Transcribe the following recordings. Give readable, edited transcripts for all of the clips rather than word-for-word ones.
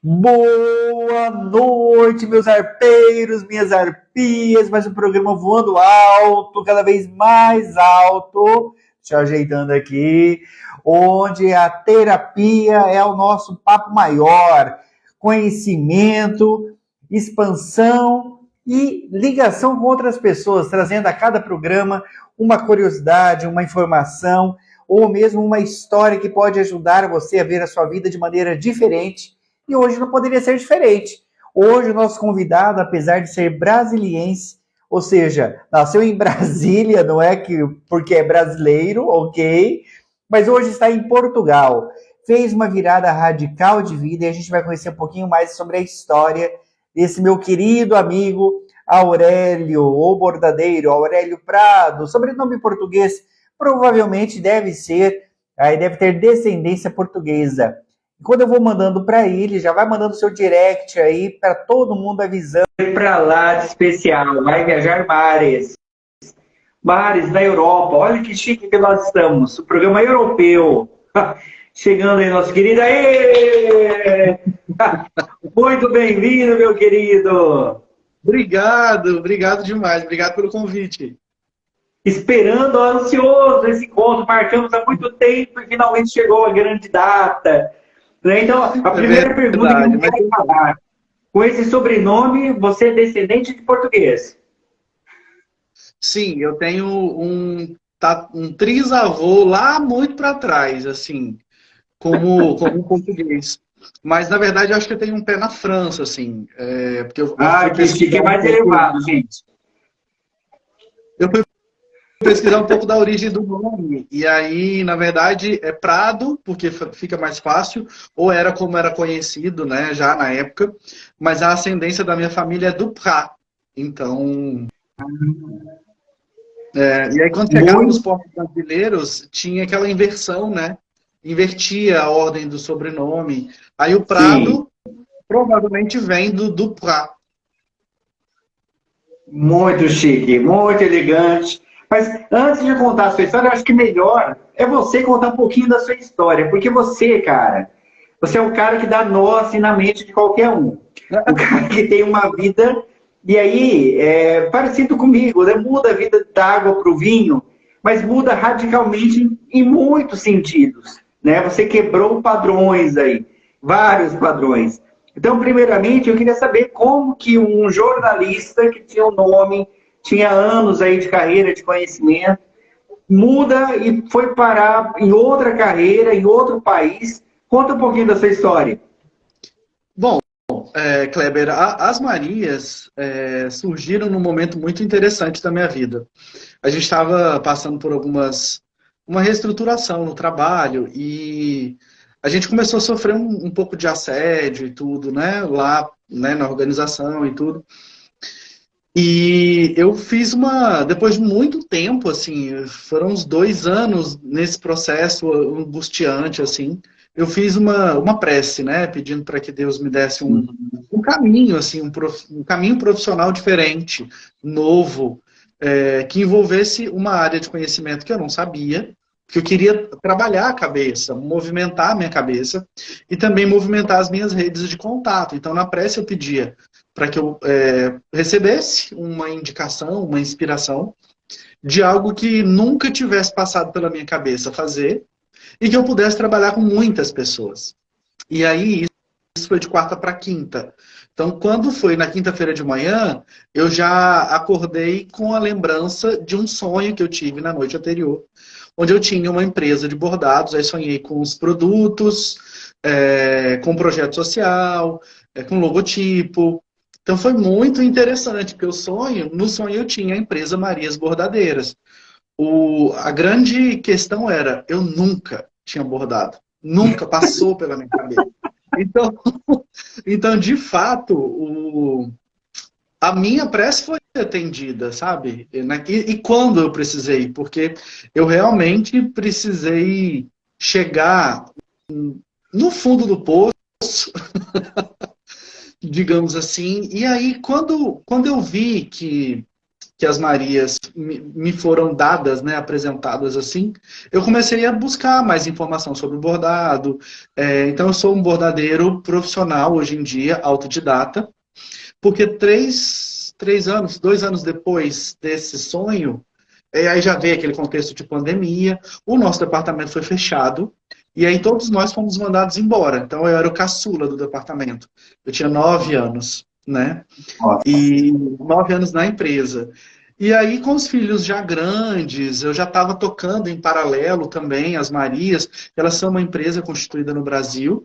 Boa noite, meus arpeiros, minhas arpias, mais um programa voando alto, cada vez mais alto, deixa eu ajeitando aqui, onde a terapia é o nosso papo maior, conhecimento, expansão e ligação com outras pessoas, trazendo a cada programa uma curiosidade, uma informação, ou mesmo uma história que pode ajudar você a ver a sua vida de maneira diferente. E hoje não poderia ser diferente. Hoje o nosso convidado, apesar de ser brasiliense, ou seja, nasceu em Brasília, não é que porque é brasileiro, ok? Mas hoje está em Portugal. Fez uma virada radical de vida e a gente vai conhecer um pouquinho mais sobre a história desse meu querido amigo Aurélio, o bordadeiro, Aurélio Prado, sobrenome português, provavelmente deve ser, aí deve ter descendência portuguesa. Quando eu vou mandando para ele, já vai mandando seu direct aí para todo mundo avisando. Para lá de especial, vai viajar mares. Mares na Europa. Olha que chique que nós estamos. O programa europeu. Chegando aí, nosso querido. Aê! Muito bem-vindo, meu querido. Obrigado demais. Obrigado pelo convite. Esperando, ansioso esse encontro. Marcamos há muito tempo e finalmente chegou a grande data. Então, a primeira pergunta que eu quero falar, com esse sobrenome, você é descendente de português? Sim, eu tenho um trisavô lá muito para trás, assim, como português. Mas, na verdade, eu acho que eu tenho um pé na França, assim. Porque eu fui Que chique, é pesquisar um mais pouco. elevado, gente. Eu fui pesquisar um pouco da origem do nome. E aí, na verdade, é Prado, porque fica mais fácil, ou era como era conhecido, né, já na época. Mas a ascendência da minha família é do Prat. Então. E aí, quando chegaram nos Muito, povos brasileiros, tinha aquela inversão, né? Invertia a ordem do sobrenome. Aí o sim, Prado provavelmente vem do Prat. muito chique, muito elegante. Mas antes de contar a sua história, eu acho que melhor é você contar um pouquinho da sua história, porque você, cara, você é um cara que dá nó assim na mente de qualquer um. Um cara que tem uma vida, e aí, é parecido comigo, né? Muda a vida da água para o vinho, mas muda radicalmente em muitos sentidos. Né? Você quebrou padrões aí, vários padrões. Então, primeiramente, eu queria saber como que um jornalista que tinha um nome, tinha anos aí de carreira, de conhecimento, muda e foi parar em outra carreira, em outro país. Conta um pouquinho da sua história. Bom, Kleber, as Marias surgiram num momento muito interessante da minha vida. A gente estava passando por uma reestruturação no trabalho e a gente começou a sofrer um pouco de assédio e tudo, né? Lá, né, na organização e tudo. E eu fiz depois de muito tempo, assim, foram uns 2 anos nesse processo angustiante, assim, eu fiz uma prece, né, pedindo para que Deus me desse um caminho, assim, um caminho profissional diferente, novo, que envolvesse uma área de conhecimento que eu não sabia, que eu queria trabalhar a cabeça, movimentar a minha cabeça e também movimentar as minhas redes de contato. Então, na prece eu pedia para que eu recebesse uma indicação, uma inspiração de algo que nunca tivesse passado pela minha cabeça fazer e que eu pudesse trabalhar com muitas pessoas. E aí, isso foi de quarta para quinta. Então, quando foi na quinta-feira de manhã, eu já acordei com a lembrança de um sonho que eu tive na noite anterior, onde eu tinha uma empresa de bordados, aí sonhei com os produtos, com projeto social, com logotipo. Então foi muito interessante, porque no sonho eu tinha a empresa Marias Bordadeiras. A grande questão era, eu nunca tinha bordado. Nunca passou pela minha cabeça. Então, então de fato, a minha prece foi atendida, sabe? E quando eu precisei? Porque eu realmente precisei chegar no fundo do poço, digamos assim. E aí, quando eu vi que que as Marias me foram dadas, né, apresentadas assim, eu comecei a buscar mais informação sobre o bordado. Então eu sou um bordadeiro profissional hoje em dia, autodidata, porque 2 anos depois desse sonho, aí já veio aquele contexto de pandemia, o nosso departamento foi fechado, e aí todos nós fomos mandados embora. Então eu era o caçula do departamento. Eu tinha 9 anos, né? Nossa. E 9 anos na empresa. E aí, com os filhos já grandes, eu já estava tocando em paralelo também as Marias, elas são uma empresa constituída no Brasil.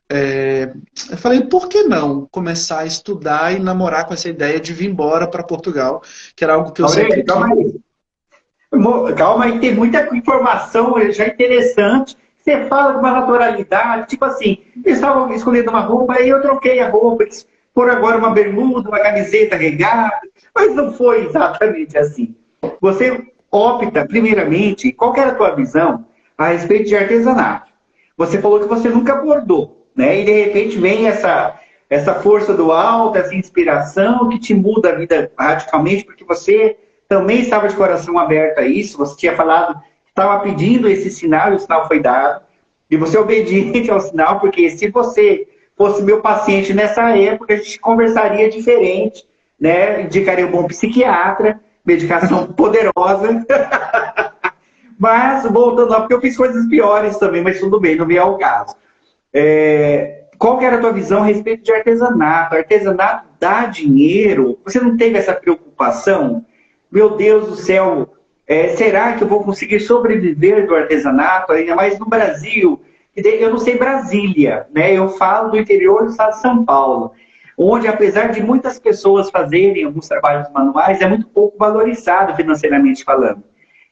Eu falei, por que não começar a estudar e namorar com essa ideia de vir embora para Portugal, que era algo que eu sempre Calma quis. aí. Calma aí, tem muita informação já interessante. Você fala com uma naturalidade, tipo assim, eles estavam escolhendo uma roupa, aí eu troquei a roupa, eles foram agora uma bermuda, uma camiseta regata, mas não foi exatamente assim. Você opta, primeiramente, qual que era a tua visão a respeito de artesanato? Você falou que você nunca bordou, né? E de repente vem essa força do alto, essa inspiração que te muda a vida radicalmente, porque você também estava de coração aberto a isso, você tinha falado que estava pedindo esse sinal e o sinal foi dado, e você é obediente ao sinal, porque se você fosse meu paciente nessa época, a gente conversaria diferente, né? Indicaria um bom psiquiatra, medicação poderosa. Mas, voltando lá, porque eu fiz coisas piores também, mas tudo bem, não vem ao caso. Qual que era a tua visão a respeito de artesanato? Artesanato dá dinheiro? Você não teve essa preocupação? Meu Deus do céu, será que eu vou conseguir sobreviver do artesanato, ainda mais no Brasil? Eu não sei Brasília, né? Eu falo do interior do estado de São Paulo, onde, apesar de muitas pessoas fazerem alguns trabalhos manuais, é muito pouco valorizado financeiramente falando.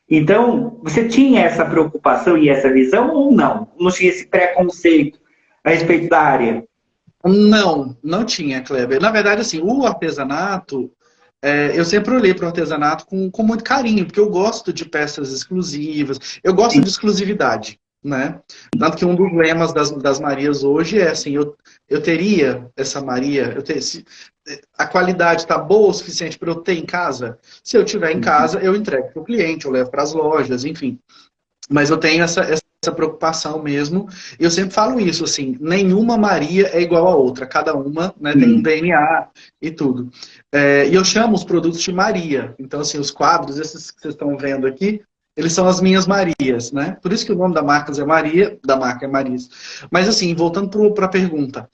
Então, você tinha essa preocupação e essa visão ou não? Não tinha esse preconceito a respeito da área? Não, não tinha, Kleber. Na verdade, assim, o artesanato, eu sempre olhei para o artesanato com muito carinho, porque eu gosto de peças exclusivas, eu gosto de exclusividade, né? Tanto que um dos lemas das Marias hoje é assim, eu teria essa Maria, a qualidade está boa o suficiente para eu ter em casa? Se eu tiver em casa, eu entrego para o cliente, eu levo para as lojas, enfim. Mas eu tenho essa preocupação mesmo. E eu sempre falo isso, assim, nenhuma Maria é igual a outra. Cada uma, né, tem um DNA e tudo. E eu chamo os produtos de Maria. Então, assim, os quadros, esses que vocês estão vendo aqui, eles são as minhas Marias, né? Por isso que o nome da marca é Maria, da marca é Marias. Mas, assim, voltando para a pergunta.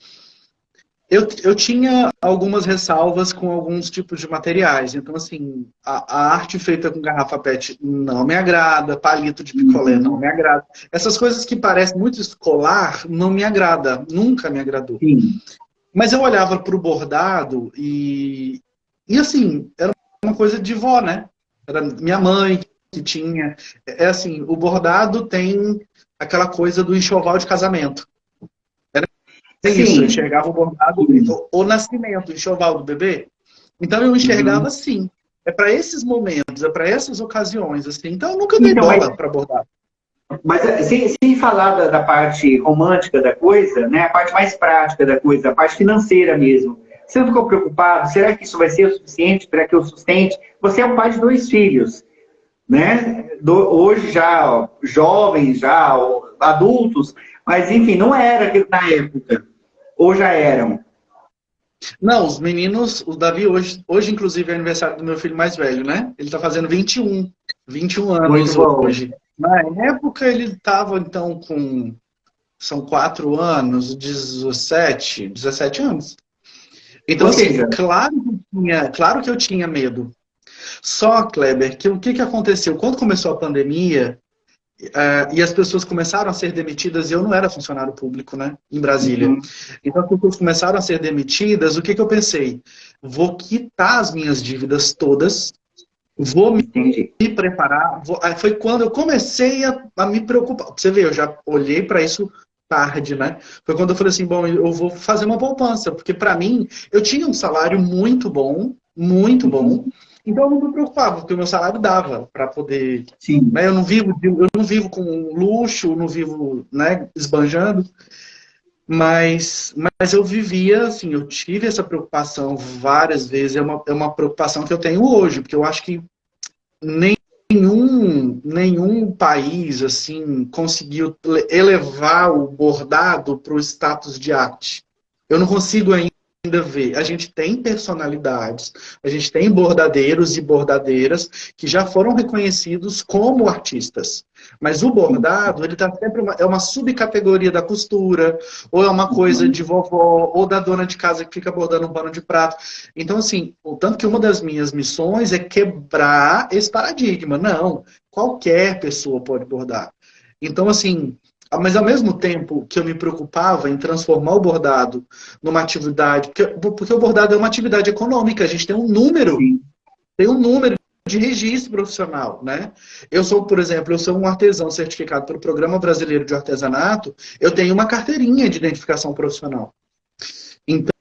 Eu tinha algumas ressalvas com alguns tipos de materiais. Então, assim, a arte feita com garrafa PET não me agrada, palito de picolé não me agrada. Essas coisas que parecem muito escolar não me agrada, nunca me agradou. Sim. Mas eu olhava para o bordado e assim, era uma coisa de vó, né? Era minha mãe que tinha. Assim, o bordado tem aquela coisa do enxoval de casamento. Isso, eu enxergava o bordado, o nascimento, o enxoval do bebê. Então eu enxergava assim. É para esses momentos, é para essas ocasiões, assim. Então eu nunca dei bola para bordado. Mas sem falar da parte romântica da coisa, né, a parte mais prática da coisa, a parte financeira mesmo. Você não ficou preocupado? Será que isso vai ser o suficiente para que eu sustente? Você é um pai de 2 filhos, né? Hoje já jovens, já adultos, mas enfim, não era aquilo na época. Ou já eram? Não, os meninos, o Davi hoje inclusive é aniversário do meu filho mais velho, né? Ele tá fazendo 21 anos hoje. Na época ele tava então com, são 4 anos, 17 anos. Então assim, claro que eu tinha medo. Só, Kleber, que o que aconteceu? Quando começou a pandemia, e as pessoas começaram a ser demitidas, e eu não era funcionário público, né, em Brasília. Então as pessoas começaram a ser demitidas, o que eu pensei? Vou quitar as minhas dívidas todas, vou me preparar. Foi quando eu comecei a me preocupar. Você vê, eu já olhei para isso tarde, né? Foi quando eu falei assim, bom, eu vou fazer uma poupança, porque para mim, eu tinha um salário muito bom, então eu não me preocupava, porque o meu salário dava para poder. Sim. Né, eu não vivo com luxo, não vivo, né, esbanjando. Mas eu vivia, assim, eu tive essa preocupação várias vezes, é uma preocupação que eu tenho hoje, porque eu acho que nenhum país, assim, conseguiu elevar o bordado para o status de arte. Eu não consigo ainda ver. A gente tem personalidades, a gente tem bordadeiros e bordadeiras que já foram reconhecidos como artistas. Mas o bordado, ele tá sempre é uma subcategoria da costura, ou é uma coisa de vovó, ou da dona de casa que fica bordando um pano de prato. Então, assim, o tanto que uma das minhas missões é quebrar esse paradigma. Não, qualquer pessoa pode bordar. Então, assim, mas ao mesmo tempo que eu me preocupava em transformar o bordado numa atividade, porque o bordado é uma atividade econômica, a gente tem um número de registro profissional, né? Eu sou, por exemplo, eu sou um artesão certificado pelo Programa Brasileiro de Artesanato, eu tenho uma carteirinha de identificação profissional. Então,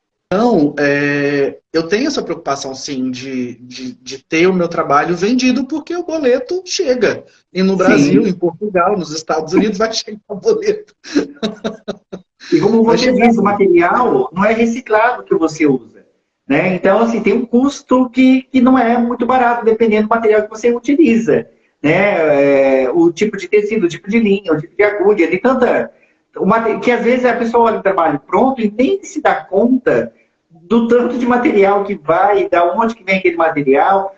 eu tenho essa preocupação, sim, de ter o meu trabalho vendido, porque o boleto chega. E no Brasil, Sim. em Portugal, nos Estados Unidos, vai chegar o boleto. E como Vai você chegar. diz, o material não é reciclado que você usa, né? Então, assim, tem um custo que não é muito barato, dependendo do material que você utiliza, né? O tipo de tecido, o tipo de linha, o tipo de agulha, de tanta... que às vezes a pessoa olha o trabalho pronto e nem se dá conta do tanto de material que vai, da onde que vem aquele material.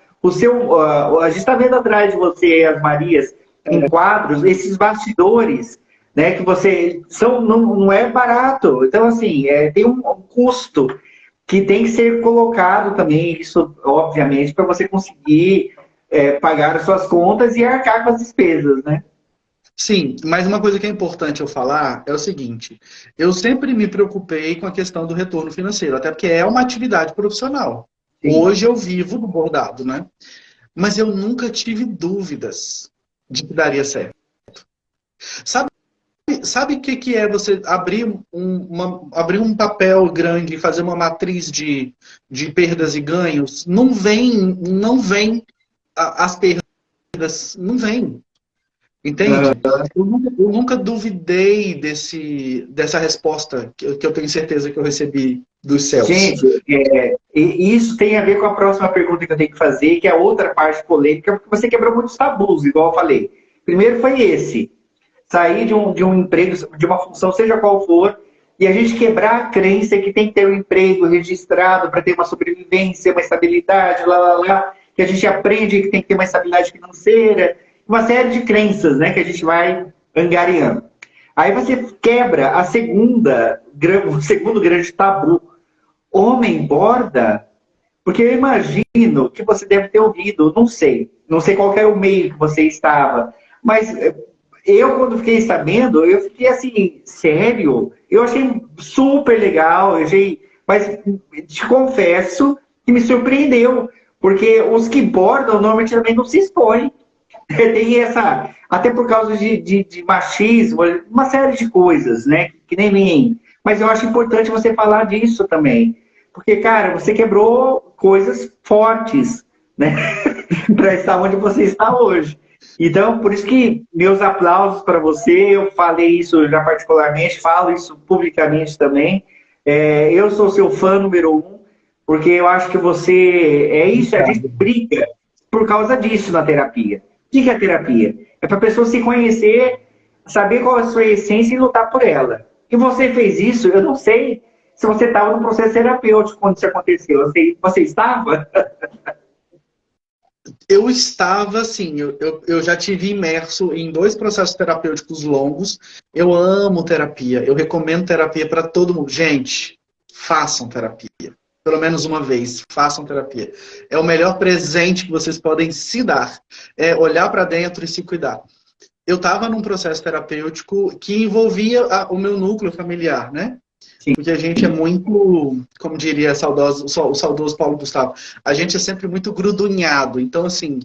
A gente está vendo atrás de você, as Marias, em quadros, esses bastidores, né, que você não é barato. Então, assim, tem um custo que tem que ser colocado também, isso, obviamente, para você conseguir pagar as suas contas e arcar com as despesas, né? Sim, mas uma coisa que é importante eu falar é o seguinte: eu sempre me preocupei com a questão do retorno financeiro, até porque é uma atividade profissional. Sim. Hoje eu vivo do bordado, né? Mas eu nunca tive dúvidas de que daria certo. Sabe, sabe o que, que é você abrir um papel grande e fazer uma matriz de perdas e ganhos? Não vem as perdas, não vem. Entende? Eu nunca duvidei dessa resposta que eu tenho certeza que eu recebi dos céus. Gente, e isso tem a ver com a próxima pergunta que eu tenho que fazer, que é outra parte polêmica, porque você quebrou muitos tabus, igual eu falei. Primeiro foi esse, sair de um emprego, de uma função, seja qual for, e a gente quebrar a crença que tem que ter um emprego registrado para ter uma sobrevivência, uma estabilidade, que a gente aprende que tem que ter uma estabilidade financeira, uma série de crenças, né, que a gente vai angariando. Aí você quebra o segundo grande tabu. Homem borda? Porque eu imagino que você deve ter ouvido, não sei qual era o meio que você estava, mas eu, quando fiquei sabendo, eu fiquei assim, sério? Eu achei super legal, mas te confesso que me surpreendeu, porque os que bordam normalmente também não se expõem. Tem essa, até por causa de machismo, uma série de coisas, né? Que nem mim. Mas eu acho importante você falar disso também. Porque, cara, você quebrou coisas fortes, né? Para estar onde você está hoje. Então, por isso que meus aplausos para você. Eu falei isso já particularmente, falo isso publicamente também. Eu sou seu fã número um, porque eu acho que você. É isso, a gente briga por causa disso na terapia. O que é a terapia? É para a pessoa se conhecer, saber qual é a sua essência e lutar por ela. E você fez isso, eu não sei se você estava no processo terapêutico quando isso aconteceu. Você estava? Eu estava, assim, eu já tive imerso em 2 processos terapêuticos longos. Eu amo terapia, eu recomendo terapia para todo mundo. Gente, façam terapia. Pelo menos uma vez, façam terapia. É o melhor presente que vocês podem se dar. É olhar para dentro e se cuidar. Eu estava num processo terapêutico que envolvia o meu núcleo familiar, né? Sim. Porque a gente é muito, como diria o saudoso Paulo Gustavo, a gente é sempre muito grudunhado. Então, assim,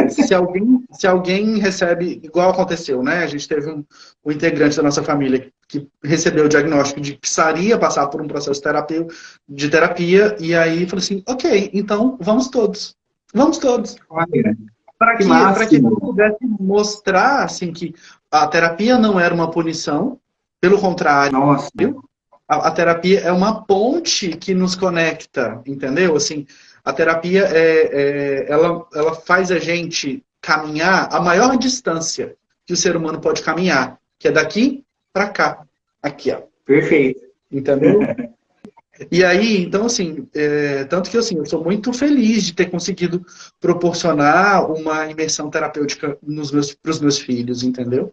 se alguém recebe, igual aconteceu, né? A gente teve um integrante da nossa família que recebeu o diagnóstico de que precisaria passar por um processo de terapia, e aí falou assim, ok, então vamos todos. Vamos todos. Olha, Para que que eu máximo. pudesse mostrar assim, que a terapia não era uma punição, Pelo contrário, Nossa, a terapia é uma ponte que nos conecta, entendeu? Assim, a terapia ela faz a gente caminhar a maior distância que o ser humano pode caminhar, que é daqui para cá. Aqui, ó. perfeito. Entendeu? E aí, então, assim, tanto que assim, eu sou muito feliz de ter conseguido proporcionar uma imersão terapêutica para os meus filhos, entendeu?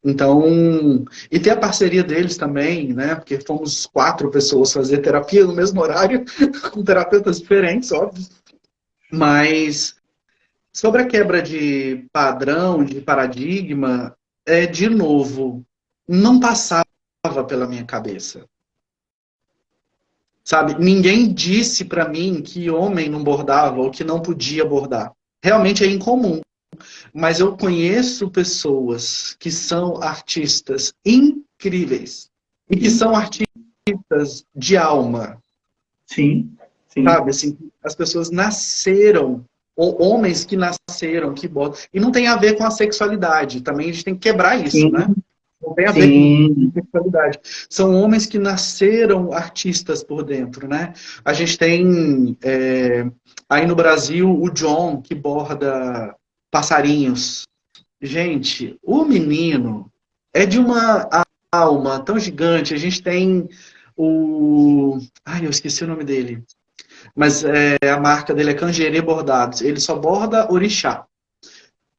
Então, e ter a parceria deles também, né? Porque fomos 4 pessoas fazer terapia no mesmo horário, com terapeutas diferentes, óbvio. Mas sobre a quebra de padrão, de paradigma, de novo, não passava pela minha cabeça. Sabe? Ninguém disse para mim que homem não bordava ou que não podia bordar. Realmente é incomum. Mas eu conheço pessoas que são artistas incríveis e que Sim, são artistas de alma, sim, sim, sabe? Assim, as pessoas nasceram, ou homens que nasceram, que botam. E não tem a ver com a sexualidade. Também a gente tem que quebrar isso, sim, né? Não tem a ver com sim. sexualidade. São homens que nasceram artistas por dentro, né? A gente tem aí no Brasil o John, que borda passarinhos. Gente, o menino é de uma alma tão gigante. A gente tem o. Ai, eu esqueci o nome dele. Mas a marca dele é Cangerê Bordados. Ele só borda orixá.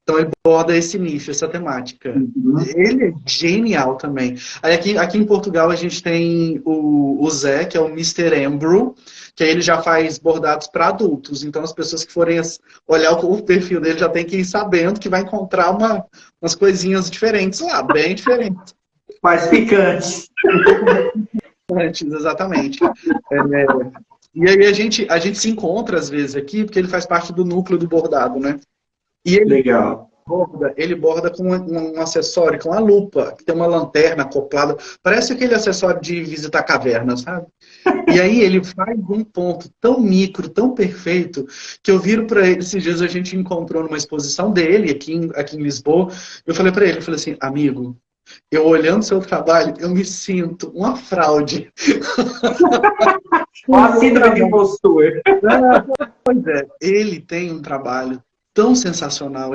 Então ele borda esse nicho, essa temática. Uhum. Ele é genial também. Aí aqui em Portugal a gente tem o Zé, que é o Mister Embro, que aí ele já faz bordados para adultos. Então as pessoas que forem olhar o perfil dele já tem que ir sabendo que vai encontrar umas coisinhas diferentes lá, bem diferentes. Mais picantes. Um pouco antes, exatamente. E aí a gente se encontra às vezes aqui, porque ele faz parte do núcleo do bordado, né? E Legal. ele borda com um acessório, com uma lupa, que tem uma lanterna acoplada. Parece aquele acessório de visitar cavernas, sabe? E aí ele faz um ponto tão micro, tão perfeito, que eu viro para ele, esses dias a gente encontrou numa exposição dele, aqui em Lisboa, eu falei para ele, eu falei assim, amigo, eu olhando seu trabalho, eu me sinto uma fraude. Ó a síndrome de impostor. Pois é, ele tem um trabalho tão sensacional,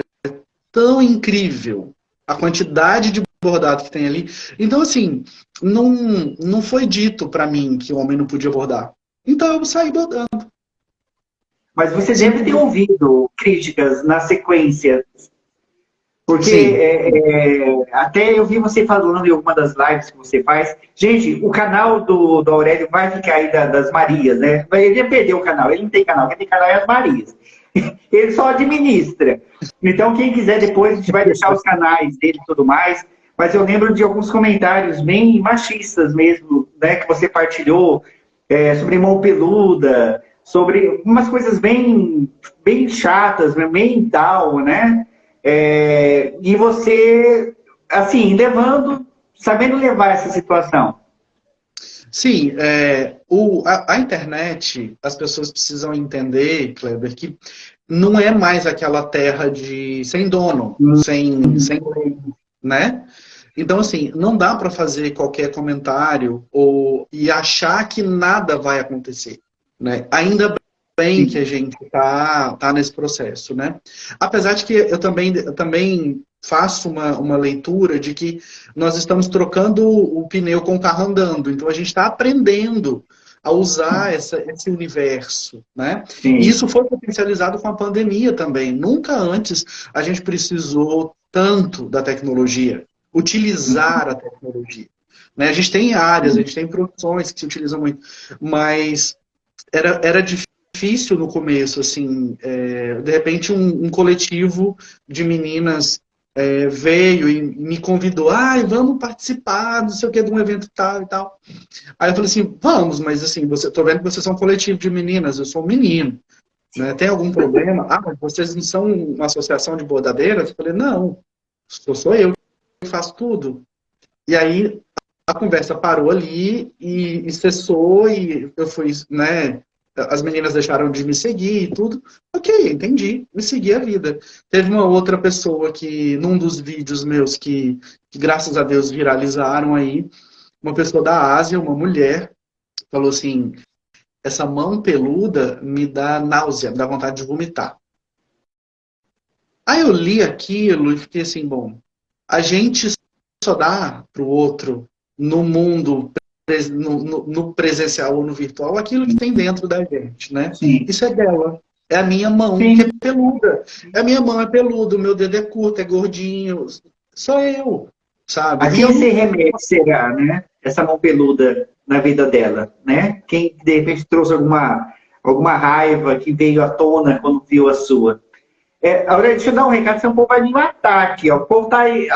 tão incrível a quantidade de bordado que tem ali. Então, assim, não foi dito para mim que o homem não podia bordar. Então eu saí bordando. Mas você deve ter Simplesmente. ouvido críticas na sequência, porque Sim. até eu vi você falando em alguma das lives que você faz. Gente, o canal do Aurélio vai ficar aí das Marias, né? Ele ia perder o canal, ele não tem canal, quem tem canal é as Marias. Ele só administra. Então, quem quiser depois, a gente vai deixar os canais dele e tudo mais. Mas eu lembro de alguns comentários bem machistas mesmo, né? Que você partilhou sobre mão peluda, sobre umas coisas bem, bem chatas, bem down, né? E você, assim, sabendo levar essa situação. Sim, a internet, as pessoas precisam entender, Kleber, que não é mais aquela terra sem dono, sem lei, né? Então, assim, não dá para fazer qualquer comentário e achar que nada vai acontecer, né? Ainda bem que a gente tá nesse processo, né? Apesar de que eu também faço uma leitura de que nós estamos trocando o pneu com o carro andando, então a gente está aprendendo a usar esse universo, né? E Sim. isso foi potencializado com a pandemia também. Nunca antes a gente precisou tanto da tecnologia, utilizar a tecnologia. Né? A gente tem áreas, a gente tem profissões que se utilizam muito, mas era difícil no começo, assim, de repente um coletivo de meninas veio e me convidou, vamos participar, não sei o que, de um evento tal e tal. Aí eu falei assim, vamos, mas assim, tô vendo que vocês são um coletivo de meninas, eu sou um menino, né? Tem algum problema? Mas vocês não são uma associação de bordadeiras? Eu falei, não, sou eu que faço tudo. E aí a conversa parou ali e cessou e eu fui, né, as meninas deixaram de me seguir e tudo. Ok, entendi, me segui a vida. Teve uma outra pessoa que, num dos vídeos meus que graças a Deus viralizaram aí, uma pessoa da Ásia, uma mulher, falou assim, essa mão peluda me dá náusea, me dá vontade de vomitar. Aí eu li aquilo e fiquei assim, bom, a gente só dá para o outro no mundo, no presencial ou no virtual, aquilo que tem dentro da gente, né? Sim. Isso é dela. É a minha mão, Sim. que é peluda. A minha mão é peluda, o meu dedo é curto, é gordinho. Sou eu, sabe? A quem se remete será, né? Essa mão peluda na vida dela, né? Quem de repente trouxe alguma raiva que veio à tona quando viu a sua. Aurélio, deixa eu dar um recado, senão o povo vai me matar aqui, ó. O povo tá aí,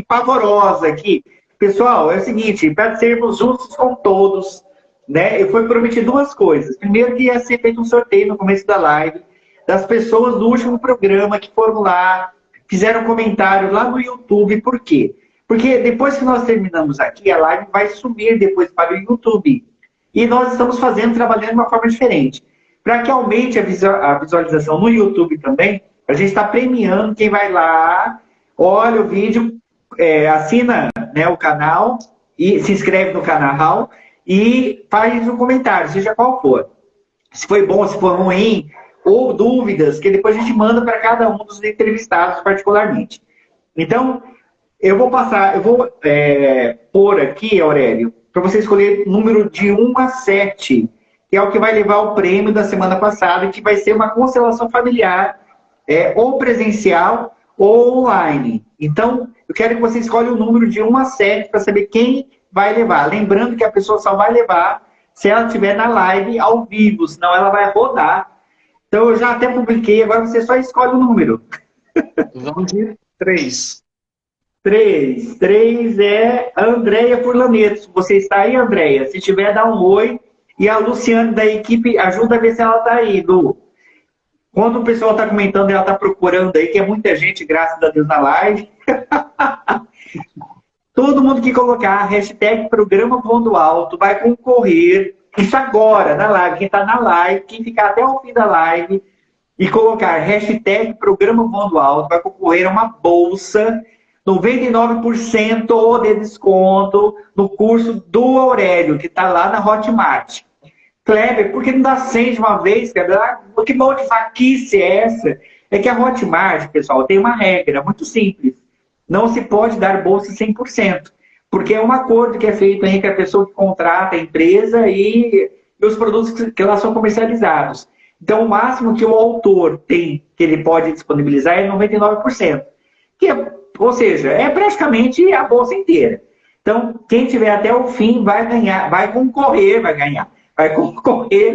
pavorosa aqui. Pessoal, é o seguinte, para sermos justos com todos, né? Eu fui prometido duas coisas. Primeiro, que ia ser feito um sorteio no começo da live das pessoas do último programa que foram lá, fizeram um comentário lá no YouTube. Por quê? Porque depois que nós terminamos aqui, a live vai subir depois para o YouTube. E nós estamos trabalhando de uma forma diferente. Para que aumente a visualização no YouTube também, a gente está premiando quem vai lá, olha o vídeo, assina, né, o canal, e se inscreve no canal e faz um comentário, seja qual for. Se foi bom, se foi ruim, ou dúvidas, que depois a gente manda para cada um dos entrevistados particularmente. Então, eu vou pôr aqui, Aurélio, para você escolher número de 1 a 7, que é o que vai levar o prêmio da semana passada, que vai ser uma constelação familiar, ou presencial ou online. Então, eu quero que você escolha o número de 1 a 7 para saber quem vai levar. Lembrando que a pessoa só vai levar se ela estiver na live ao vivo, senão ela vai rodar. Então, eu já até publiquei, agora você só escolhe o número. Vamos de 3. 3 é a Andréia Furlaneto. Você está aí, Andréia? Se tiver, dá um oi. E a Luciane da equipe ajuda a ver se ela está aí, Lu. Quando o pessoal está comentando, ela está procurando aí, que é muita gente, graças a Deus, na live. Todo mundo que colocar a hashtag Programa Voando Alto vai concorrer. Isso agora, na live. Quem está na live, quem ficar até o fim da live e colocar hashtag Programa Voando Alto vai concorrer a uma bolsa 99% de desconto no curso do Aurélio, que está lá na Hotmart. Kleber, por que não dá 100 de uma vez, Kleber? Que mão de faquice é essa? É que a Hotmart, pessoal, tem uma regra muito simples. Não se pode dar bolsa 100%, porque é um acordo que é feito entre a pessoa que contrata a empresa e os produtos que elas são comercializados. Então, o máximo que o autor tem, que ele pode disponibilizar, é 99%. Ou seja, é praticamente a bolsa inteira. Então, quem tiver até o fim vai ganhar, vai concorrer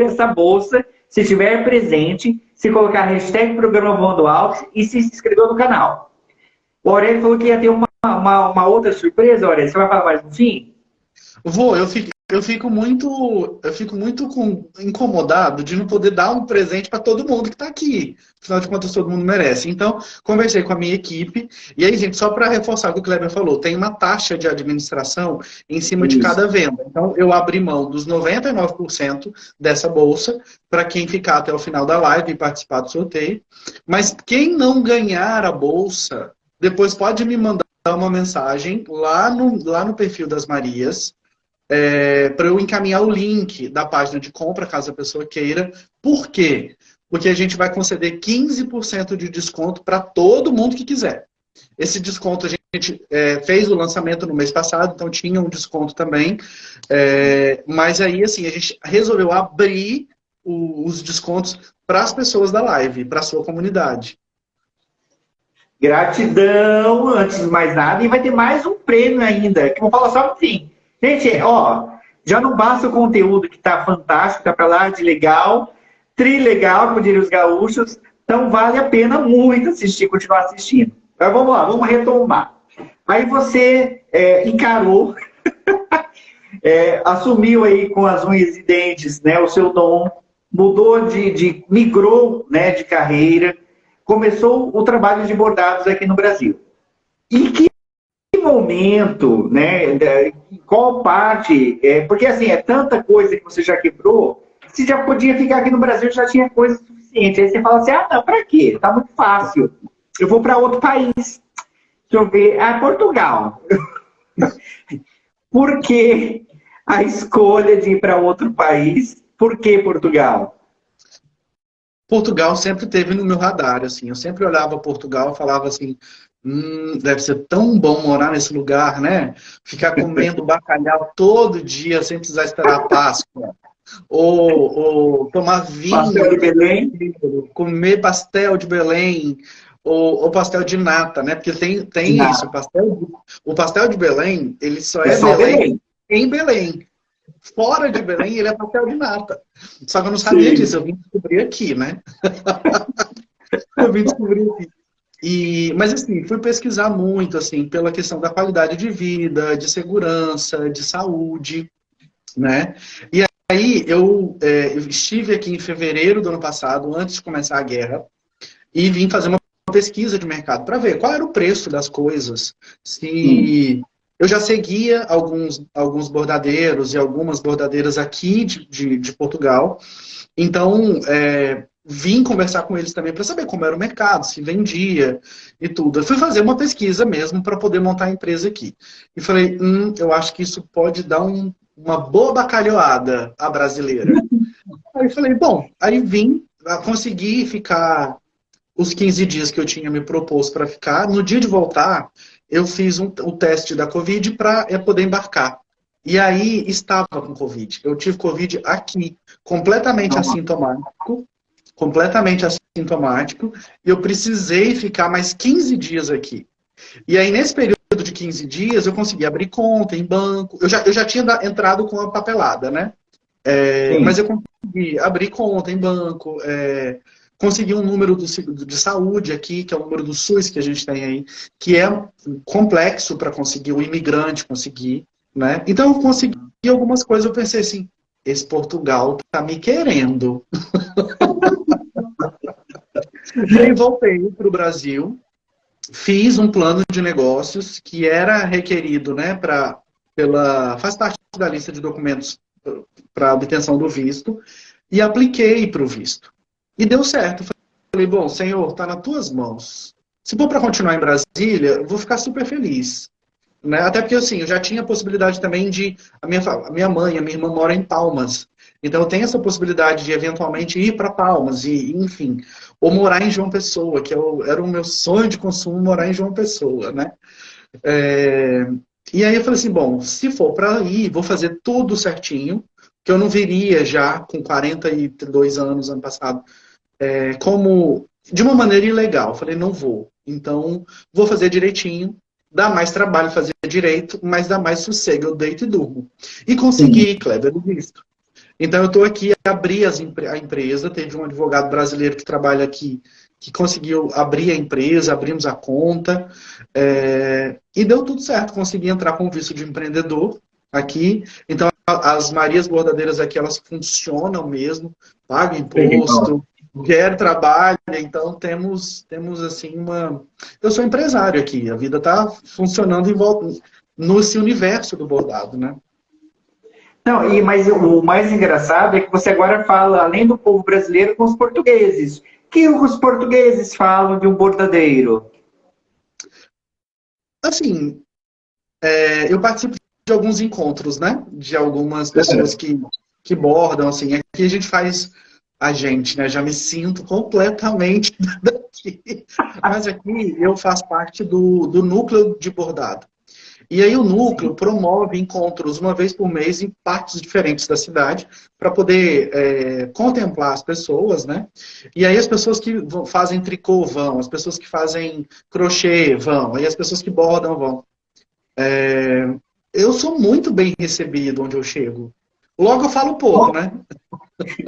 essa bolsa, se estiver presente, se colocar a hashtag Programa Voando Alto e se inscrever no canal. O Aurélio falou que ia ter uma outra surpresa, Aurélio. Você vai falar mais no fim? Eu fico muito incomodado de não poder dar um presente para todo mundo que está aqui. Afinal de contas, todo mundo merece. Então, conversei com a minha equipe. E aí, gente, só para reforçar o que o Kleber falou, tem uma taxa de administração em cima de cada venda. Então, eu abri mão dos 99% dessa bolsa para quem ficar até o final da live e participar do sorteio. Mas quem não ganhar a bolsa, depois pode me mandar uma mensagem lá no perfil das Marias, para eu encaminhar o link da página de compra, caso a pessoa queira. Por quê? Porque a gente vai conceder 15% de desconto para todo mundo que quiser. Esse desconto a gente fez o lançamento no mês passado, então tinha um desconto também. Mas aí, assim, a gente resolveu abrir os descontos para as pessoas da live, para a sua comunidade. Gratidão, antes de mais nada. E vai ter mais um prêmio ainda, que eu vou falar só no fim. Gente, ó, já não basta o conteúdo que tá fantástico, tá pra lá de legal, trilegal, como diriam os gaúchos, então vale a pena muito assistir, continuar assistindo. Mas vamos lá, vamos retomar. Aí você encarou, assumiu aí com as unhas e dentes, né, o seu dom, mudou migrou, né, de carreira, começou o trabalho de bordados aqui no Brasil. E que momento, né? Qual parte? Porque assim, é tanta coisa que você já quebrou, Você já podia ficar aqui no Brasil, já tinha coisa suficiente. Aí você fala assim, ah, não, pra quê? Tá muito fácil. Eu vou para outro país. Deixa eu ver. Ah, Portugal. Por que a escolha de ir para outro país? Por que Portugal? Portugal sempre teve no meu radar, assim. Eu sempre olhava Portugal e falava assim, deve ser tão bom morar nesse lugar, né? Ficar comendo bacalhau todo dia sem precisar esperar a Páscoa. Ou tomar vinho Pastel de Belém? comer pastel de Belém, ou pastel de nata, né? Porque De tem isso, nada. o pastel de Belém, ele só É é só Belém Belém. em Belém. Fora de Belém, ele é pastel de nata. Só que eu não sabia Sim. disso, eu vim descobrir aqui, né? Eu vim descobrir aqui. Mas assim, fui pesquisar muito assim pela questão da qualidade de vida, de segurança, de saúde, né? E aí eu estive aqui em fevereiro do ano passado, antes de começar a guerra, e vim fazer uma pesquisa de mercado para ver qual era o preço das coisas. Sim. Se eu já seguia alguns bordadeiros e algumas bordadeiras aqui de Portugal, então vim conversar com eles também para saber como era o mercado, se vendia e tudo. Eu fui fazer uma pesquisa mesmo para poder montar a empresa aqui. E falei, eu acho que isso pode dar uma boa bacalhoada à brasileira. Aí falei, bom, aí vim, consegui ficar os 15 dias que eu tinha me proposto para ficar. No dia de voltar, eu fiz o teste da Covid para poder embarcar. E aí estava com Covid. Eu tive Covid aqui, completamente assintomático, e eu precisei ficar mais 15 dias aqui. E aí, nesse período de 15 dias, eu consegui abrir conta em banco. Eu já tinha entrado com a papelada, né? Sim. Mas eu consegui abrir conta em banco, consegui um número de saúde aqui, que é o número do SUS que a gente tem aí, que é complexo para conseguir, o imigrante conseguir, né? Então eu consegui algumas coisas, eu pensei assim, esse Portugal tá me querendo. E aí voltei para o Brasil, fiz um plano de negócios que era requerido, né, faz parte da lista de documentos para obtenção do visto, e apliquei para o visto. E deu certo. Falei, bom, senhor, está nas tuas mãos. Se for para continuar em Brasília, eu vou ficar super feliz. Né? Até porque, assim, eu já tinha a possibilidade também de... A minha mãe, a minha irmã mora em Palmas. Então, eu tenho essa possibilidade de, eventualmente, ir para Palmas, e, enfim. Ou morar em João Pessoa, que era o meu sonho de consumo, morar em João Pessoa, né? E aí eu falei assim, bom, se for para ir, vou fazer tudo certinho, que eu não viria já com 42 anos, ano passado, como de uma maneira ilegal. Eu falei, não vou. Então, vou fazer direitinho, dá mais trabalho fazer direito, mas dá mais sossego, eu deito e durmo. E Sim. consegui, Kleber, o visto. Então, eu estou aqui, abri a empresa, teve um advogado brasileiro que trabalha aqui, que conseguiu abrir a empresa, abrimos a conta, e deu tudo certo, consegui entrar com o visto de empreendedor aqui. Então, as Marias Bordadeiras aqui, elas funcionam mesmo, pagam Legal. imposto, quer trabalho, então temos assim Eu sou empresário aqui, a vida está funcionando em volta, nesse universo do bordado, né? Não, mas o mais engraçado é que você agora fala, além do povo brasileiro, com os portugueses. O que os portugueses falam de um bordadeiro? Assim, eu participo de alguns encontros, né? De algumas pessoas que bordam, assim. Aqui a gente faz né? Já me sinto completamente daqui. Mas aqui eu faço parte do núcleo de bordado. E aí o núcleo promove encontros uma vez por mês em partes diferentes da cidade para poder contemplar as pessoas, né? E aí as pessoas que fazem tricô vão, as pessoas que fazem crochê vão, aí as pessoas que bordam vão. Eu sou muito bem recebido onde eu chego. Logo eu falo pouco, né?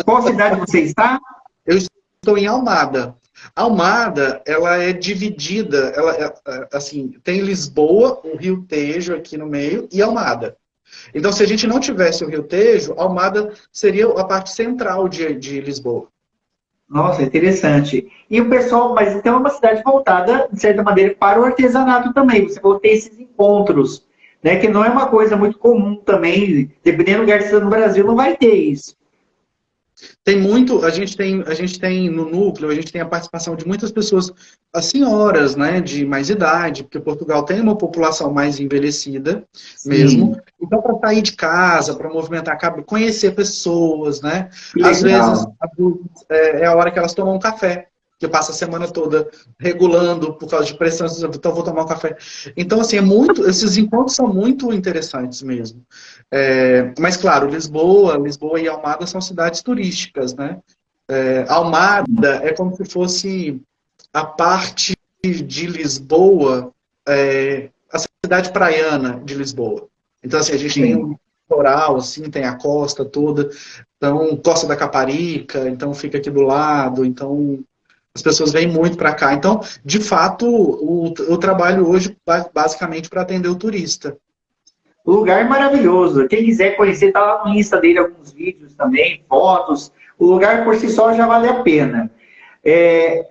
Qual cidade você está? Eu estou em Almada. Almada, ela é dividida, assim, tem Lisboa, o Rio Tejo aqui no meio e Almada. Então, se a gente não tivesse o Rio Tejo, Almada seria a parte central de Lisboa. Nossa, interessante. E o pessoal, mas então é uma cidade voltada, de certa maneira, para o artesanato também. Você vai ter esses encontros, né? Que não é uma coisa muito comum também. Dependendo do lugar que você está no Brasil, não vai ter isso. Tem muito, a gente tem no núcleo, a gente tem a participação de muitas pessoas, as senhoras, né, de mais idade, porque Portugal tem uma população mais envelhecida mesmo. Sim, Então, para sair de casa, para movimentar, conhecer pessoas, né? que Às vezes, legal. é a hora que elas tomam um café, que passa a semana toda regulando por causa de pressão, então vou tomar um café. Então, assim, esses encontros são muito interessantes mesmo. Mas, claro, Lisboa e Almada são cidades turísticas, né? Almada é como se fosse a parte de Lisboa, a cidade praiana de Lisboa. Então, assim, a gente tem Sim. o litoral, assim, tem a costa toda, então, Costa da Caparica, então fica aqui do lado, então as pessoas vêm muito para cá. Então, de fato, o trabalho hoje basicamente para atender o turista. Lugar maravilhoso. Quem quiser conhecer, tá lá no Insta dele alguns vídeos também, fotos. O lugar por si só já vale a pena.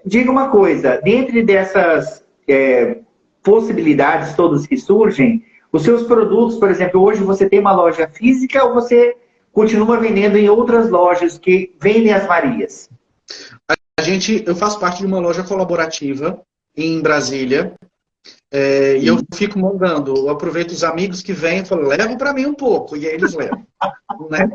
Diga uma coisa, dentre dessas possibilidades todas que surgem, os seus produtos, por exemplo, hoje você tem uma loja física ou você continua vendendo em outras lojas que vendem as Marias? Eu faço parte de uma loja colaborativa em Brasília, e eu Sim. fico mandando, eu aproveito os amigos que vêm e falo, leva para mim um pouco, e aí eles levam, né?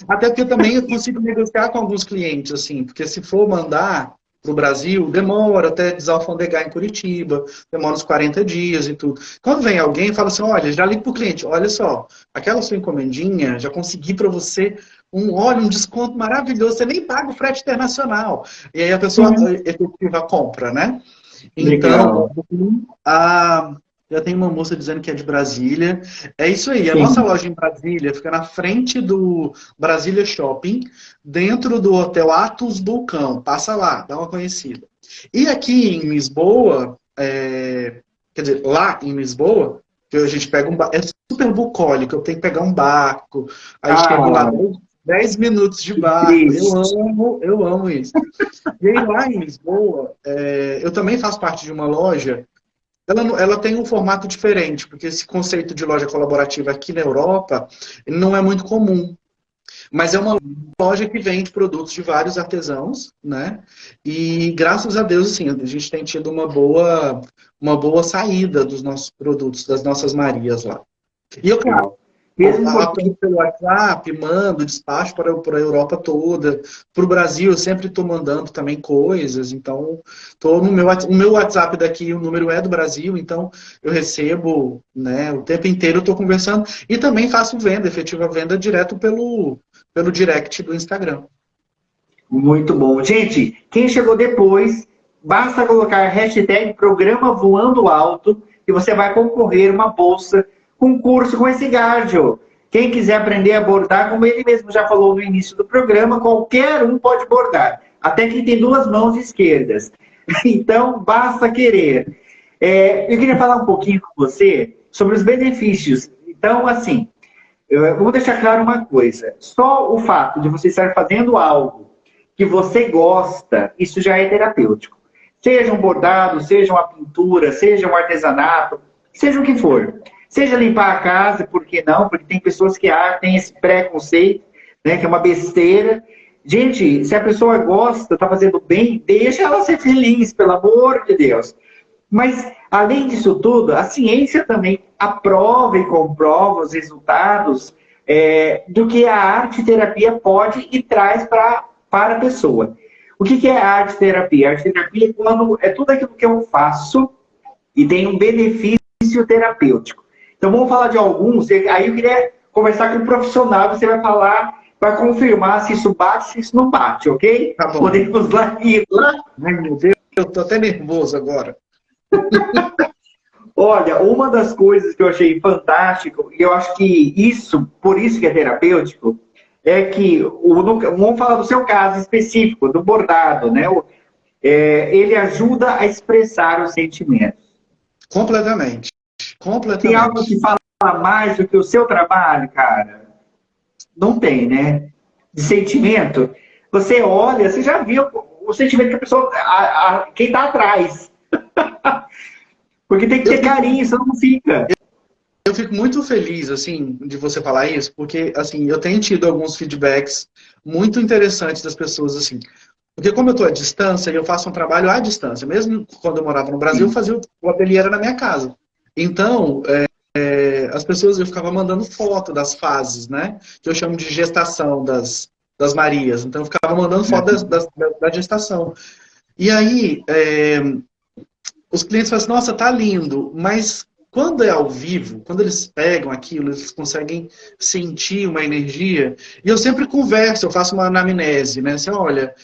Até porque também eu consigo negociar com alguns clientes, assim, porque se for mandar para o Brasil, demora até desalfandegar em Curitiba, demora uns 40 dias e tudo. Quando vem alguém e fala assim, olha, já ligo para o cliente, olha só, aquela sua encomendinha, já consegui para você um desconto maravilhoso, você nem paga o frete internacional. E aí a pessoa efetiva compra, né? Então, Legal. já tem uma moça dizendo que é de Brasília. É isso aí. A nossa Sim. loja em Brasília fica na frente do Brasília Shopping, dentro do Hotel Atos Vulcão. Passa lá, dá uma conhecida. E aqui em Lisboa, quer dizer, lá em Lisboa, que a gente pega é super bucólico, eu tenho que pegar um barco, aí chego lá Ah, 10 minutos de que barco. triste. Eu amo isso. E aí lá em Lisboa, eu também faço parte de uma loja. Ela tem um formato diferente, porque esse conceito de loja colaborativa aqui na Europa ele não é muito comum. Mas é uma loja que vende produtos de vários artesãos, né? E graças a Deus, assim, a gente tem tido uma boa saída dos nossos produtos, das nossas Marias lá. E eu, claro, Legal. Mesmo porque atendo pelo WhatsApp, mando, despacho para a Europa toda. Para o Brasil, eu sempre estou mandando também coisas. Então, o meu WhatsApp daqui, o número é do Brasil, então eu recebo, né, o tempo inteiro eu estou conversando. E também faço venda, efetiva venda, direto pelo direct do Instagram. muito bom. Gente, quem chegou depois, basta colocar hashtag programa Voando Alto e você vai concorrer uma bolsa com curso com esse Gardio. Quem quiser aprender a bordar, como ele mesmo já falou no início do programa, qualquer um pode bordar. Até quem tem duas mãos esquerdas. Então, basta querer. Eu queria falar um pouquinho com você sobre os benefícios. Então, assim, eu vou deixar claro uma coisa. Só o fato de você estar fazendo algo que você gosta, isso já é terapêutico. Seja um bordado, seja uma pintura, seja um artesanato, seja o que for. Seja limpar a casa, por que não? Porque tem pessoas que têm esse preconceito, né, que é uma besteira. Gente, se a pessoa gosta, está fazendo bem, deixa ela ser feliz, pelo amor de Deus. Mas, além disso tudo, a ciência também aprova e comprova os resultados do que a arte-terapia pode e traz para a pessoa. O que é a arte-terapia? A arte-terapia é tudo aquilo que eu faço e tem um benefício terapêutico. Então, vamos falar de alguns. Aí eu queria conversar com um profissional, você vai falar, vai confirmar se isso bate, se isso não bate, ok? Tá bom. Podemos lá ir lá. Ai, meu Deus, eu tô até nervoso agora. Olha, uma das coisas que eu achei fantástico, e eu acho que por isso que é terapêutico, é que, vamos falar do seu caso específico, do bordado, né? Ele ajuda a expressar os sentimentos. Completamente. Tem algo Completamente. que fala mais do que o seu trabalho, cara? Não tem, né? De sentimento. Você olha, você já viu o sentimento que a pessoa, quem está atrás. Porque tem que Eu ter fico carinho, senão não fica. Eu fico muito feliz, assim, de você falar isso, porque, assim, eu tenho tido alguns feedbacks muito interessantes das pessoas, assim. Porque como eu estou à distância, eu faço um trabalho à distância. Mesmo quando eu morava no Brasil, eu Sim. fazia o ateliê era na minha casa. Então, as pessoas, eu ficava mandando foto das fases, né? Que eu chamo de gestação das Marias. Então, eu ficava mandando foto da gestação. E aí, os clientes falam assim, nossa, tá lindo, mas quando é ao vivo, quando eles pegam aquilo, eles conseguem sentir uma energia, e eu sempre converso, eu faço uma anamnese, né? Assim, olha,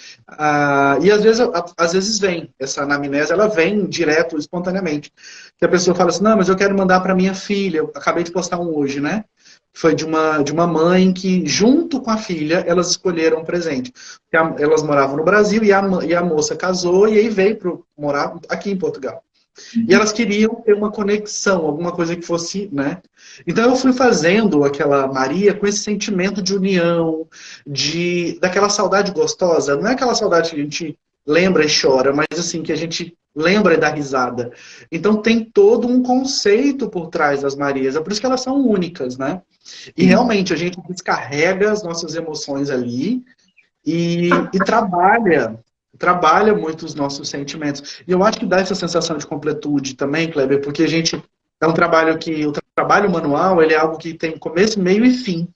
e às vezes vem, essa anamnese, ela vem direto, espontaneamente. Que a pessoa fala assim, não, mas eu quero mandar para minha filha, eu acabei de postar um hoje, né? Foi de uma mãe que, junto com a filha, elas escolheram um presente. Elas moravam no Brasil e a moça casou e aí veio para morar aqui em Portugal. E elas queriam ter uma conexão, alguma coisa que fosse, né? Então eu fui fazendo aquela Maria com esse sentimento de união, daquela saudade gostosa. Não é aquela saudade que a gente lembra e chora, mas assim, que a gente lembra e dá risada. Então tem todo um conceito por trás das Marias. É por isso que elas são únicas, né? E Sim. realmente a gente descarrega as nossas emoções ali e trabalha muito os nossos sentimentos. E eu acho que dá essa sensação de completude também, Kleber, porque a gente é um trabalho que o trabalho manual, ele é algo que tem começo, meio e fim.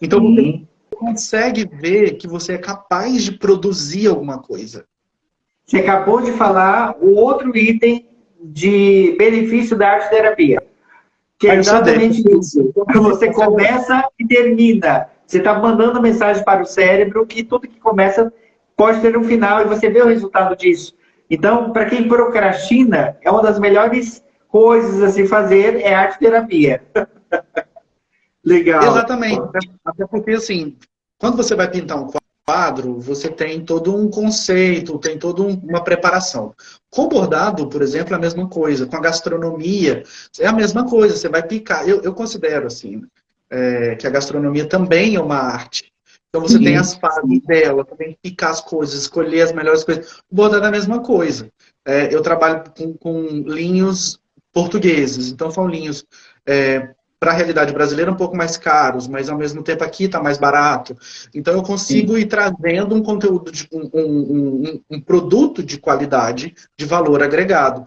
Então você Sim. consegue ver que você é capaz de produzir alguma coisa. Você acabou de falar o outro item de benefício da arte terapia, que é Aí eu sou exatamente desse. isso. Você começa e termina. Você está mandando mensagem para o cérebro que tudo que começa pode ter um final e você vê o resultado disso. Então, para quem procrastina, é uma das melhores coisas a se fazer é arte terapia. Legal. Exatamente. Até porque, assim, quando você vai pintar um quadro, você tem todo um conceito, tem toda uma preparação. Com bordado, por exemplo, é a mesma coisa. Com a gastronomia, é a mesma coisa. Você vai picar. Eu considero, assim, que a gastronomia também é uma arte. Então você tem Sim, as fases dela, você tem que picar as coisas, escolher as melhores coisas. O bordado é a mesma coisa. Eu trabalho com linhos portugueses, então são linhos para a realidade brasileira um pouco mais caros, mas ao mesmo tempo aqui está mais barato. Então eu consigo sim. ir trazendo um conteúdo, um produto de qualidade, de valor agregado.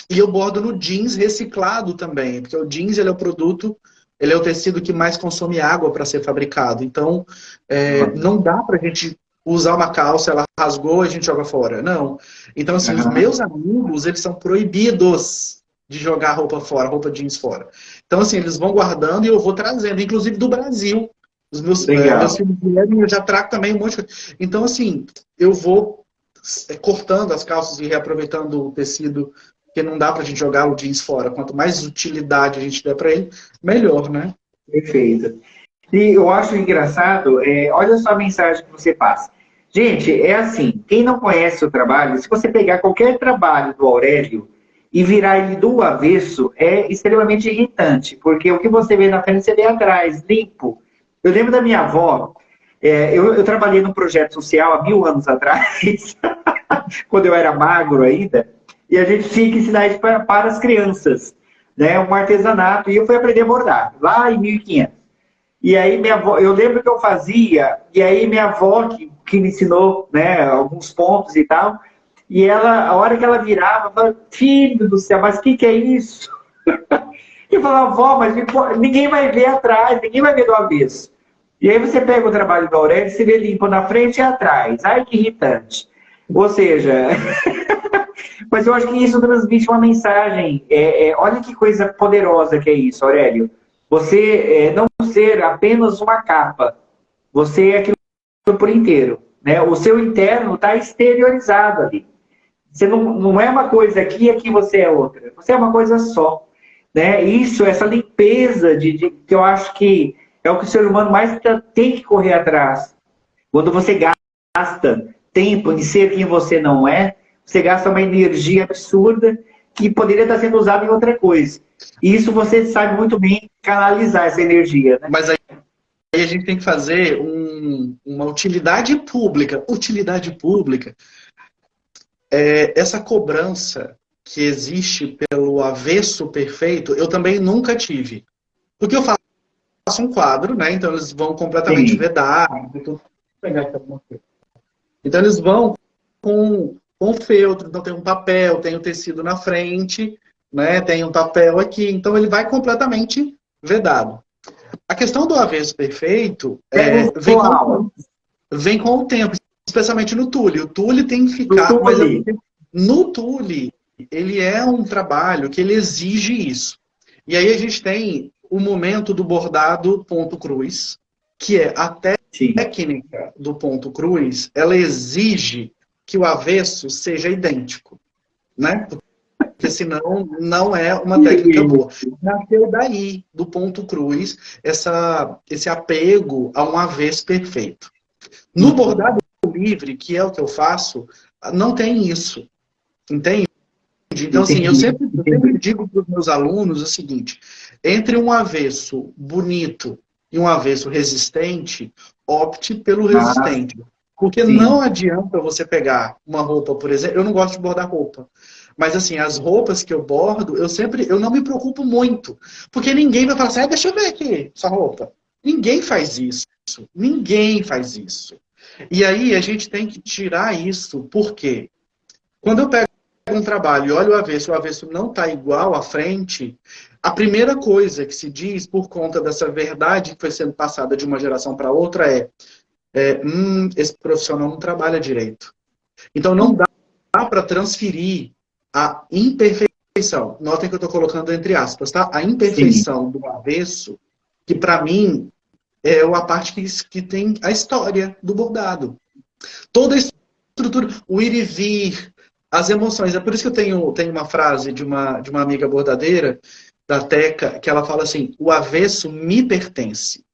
E eu bordo no jeans reciclado também, porque o jeans ele é o produto, ele é o tecido que mais consome água para ser fabricado. Então não dá para a gente usar uma calça, ela rasgou, a gente joga fora. Não. Então, assim, os Aham. meus amigos, eles são proibidos de jogar roupa fora, roupa jeans fora. Então, assim, eles vão guardando e eu vou trazendo, inclusive do Brasil. Os meus Legal. filhos vieram e eu já trago também um monte de coisa. Então, assim, eu vou cortando as calças e reaproveitando o tecido, porque não dá pra gente jogar o jeans fora. Quanto mais utilidade a gente der para ele, melhor, né? Perfeito. E eu acho engraçado, olha só a mensagem que você passa. Gente, é assim, quem não conhece o trabalho, se você pegar qualquer trabalho do Aurélio e virar ele do avesso, é extremamente irritante, porque o que você vê na frente, você vê atrás, limpo. Eu lembro da minha avó, eu trabalhei num projeto social há 1000 anos atrás, quando eu era magro ainda, e a gente tinha que ensinar isso para as crianças, né, um artesanato, e eu fui aprender a bordar, lá em 1500. E aí minha avó, eu lembro que eu fazia, e aí minha avó que me ensinou, né, alguns pontos e tal, e ela, a hora que ela virava, falava, filho do céu, mas o que é isso? Eu falava, avó, mas ninguém vai ver atrás, ninguém vai ver do avesso. E aí você pega o trabalho do Aurélio, você vê limpo na frente e atrás. Ai, que irritante. Ou seja, mas eu acho que isso transmite uma mensagem. Olha que coisa poderosa que é isso, Aurélio. Você não ser apenas uma capa, você é aquilo por inteiro. Né? O seu interno está exteriorizado ali. Você não é uma coisa aqui e aqui você é outra. Você é uma coisa só. Né? Isso, essa limpeza que eu acho que é o que o ser humano mais tem que correr atrás. Quando você gasta tempo em ser quem você não é, você gasta uma energia absurda que poderia estar sendo usada em outra coisa. E isso você sabe muito bem canalizar essa energia. Né? Mas aí a gente tem que fazer uma utilidade pública. Utilidade pública essa cobrança que existe pelo avesso perfeito, eu também nunca tive. Porque eu faço um quadro, né? Então eles vão completamente Sim. vedados. Vou pegar aqui alguma coisa. Então eles vão com feltro, então tem um papel, tem o tecido na frente, né? Tem um papel aqui, então ele vai completamente vedado. A questão do avesso perfeito Pessoal, vem com o tempo, especialmente no tule. O tule tem que do ficar, mas é tule. porque no tule ele é um trabalho que ele exige isso. E aí a gente tem o momento do bordado ponto cruz, que é a Sim. técnica do ponto cruz, ela exige que o avesso seja idêntico, né? Porque senão não é uma técnica boa. Nasceu daí, do ponto cruz, esse apego a um avesso perfeito. No bordado livre, que é o que eu faço, não tem isso, entende? Então, assim, Entendi. eu sempre digo para os meus alunos o seguinte, entre um avesso bonito e um avesso resistente, opte pelo Ah, resistente. Porque não sim. adianta você pegar uma roupa, por exemplo, eu não gosto de bordar roupa, mas assim, as roupas que eu bordo, eu não me preocupo muito, porque ninguém vai falar assim, deixa eu ver aqui essa roupa. Ninguém faz isso. Ninguém faz isso. E aí a gente tem que tirar isso, por quê? Quando eu pego um trabalho e olho o avesso não está igual à frente, a primeira coisa que se diz por conta dessa verdade que foi sendo passada de uma geração para outra esse profissional não trabalha direito. Então não dá para transferir a imperfeição. Notem que eu estou colocando entre aspas, tá? A Sim. imperfeição do avesso, que para mim é a parte que tem a história do bordado. Toda a estrutura, o ir e vir, as emoções. É por isso que tenho uma frase de uma amiga bordadeira, da Teca, que ela fala assim, o avesso me pertence.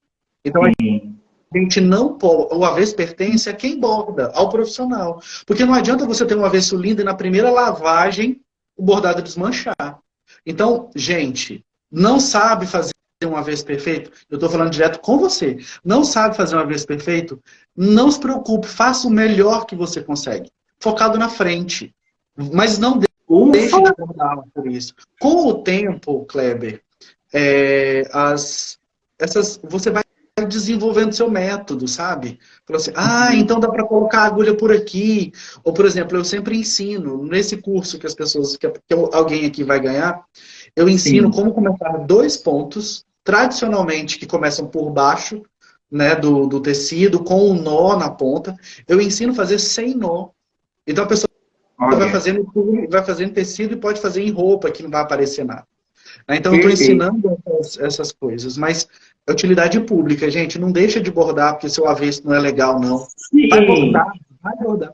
Então a Sim. gente não pode, o avesso pertence a quem borda, ao profissional. Porque não adianta você ter um avesso lindo e na primeira lavagem o bordado desmanchar. Então, gente, não sabe fazer um avesso perfeito? Eu estou falando direto com você. Não sabe fazer um avesso perfeito? Não se preocupe, faça o melhor que você consegue. Focado na frente. Mas não deixe Ufa! de bordar por isso. Com o tempo, Kleber, você vai desenvolvendo seu método, sabe? Falou assim, então dá para colocar a agulha por aqui. Ou, por exemplo, eu sempre ensino, nesse curso que as pessoas, alguém aqui vai ganhar, eu ensino Sim. como começar 2 pontos, tradicionalmente que começam por baixo, né, do tecido, com um nó na ponta. Eu ensino a fazer sem nó. Então a pessoa Olha, vai fazendo tecido e pode fazer em roupa, que não vai aparecer nada. Então, eu estou perfeito. ensinando essas coisas, mas é utilidade pública, gente. Não deixa de bordar porque seu avesso não é legal, não. Vai Sim. bordar, vai bordar.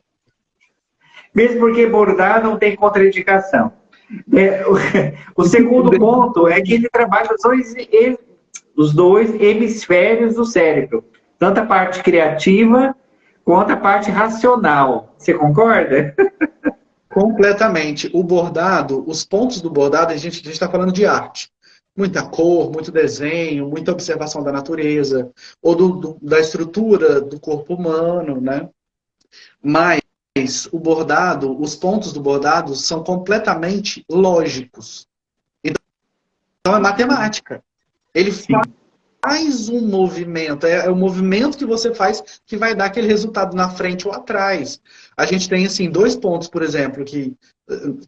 Mesmo porque bordar não tem contraindicação. O segundo ponto é que ele trabalha os dois hemisférios do cérebro, tanto a parte criativa quanto a parte racional. Você concorda? Completamente. O bordado, os pontos do bordado, a gente está falando de arte. Muita cor, muito desenho, muita observação da natureza, ou da estrutura do corpo humano, né? Mas o bordado, os pontos do bordado são completamente lógicos. Então é matemática. Ele Sim. faz um movimento, é o movimento que você faz que vai dar aquele resultado na frente ou atrás. A gente tem, assim, 2 pontos, por exemplo, que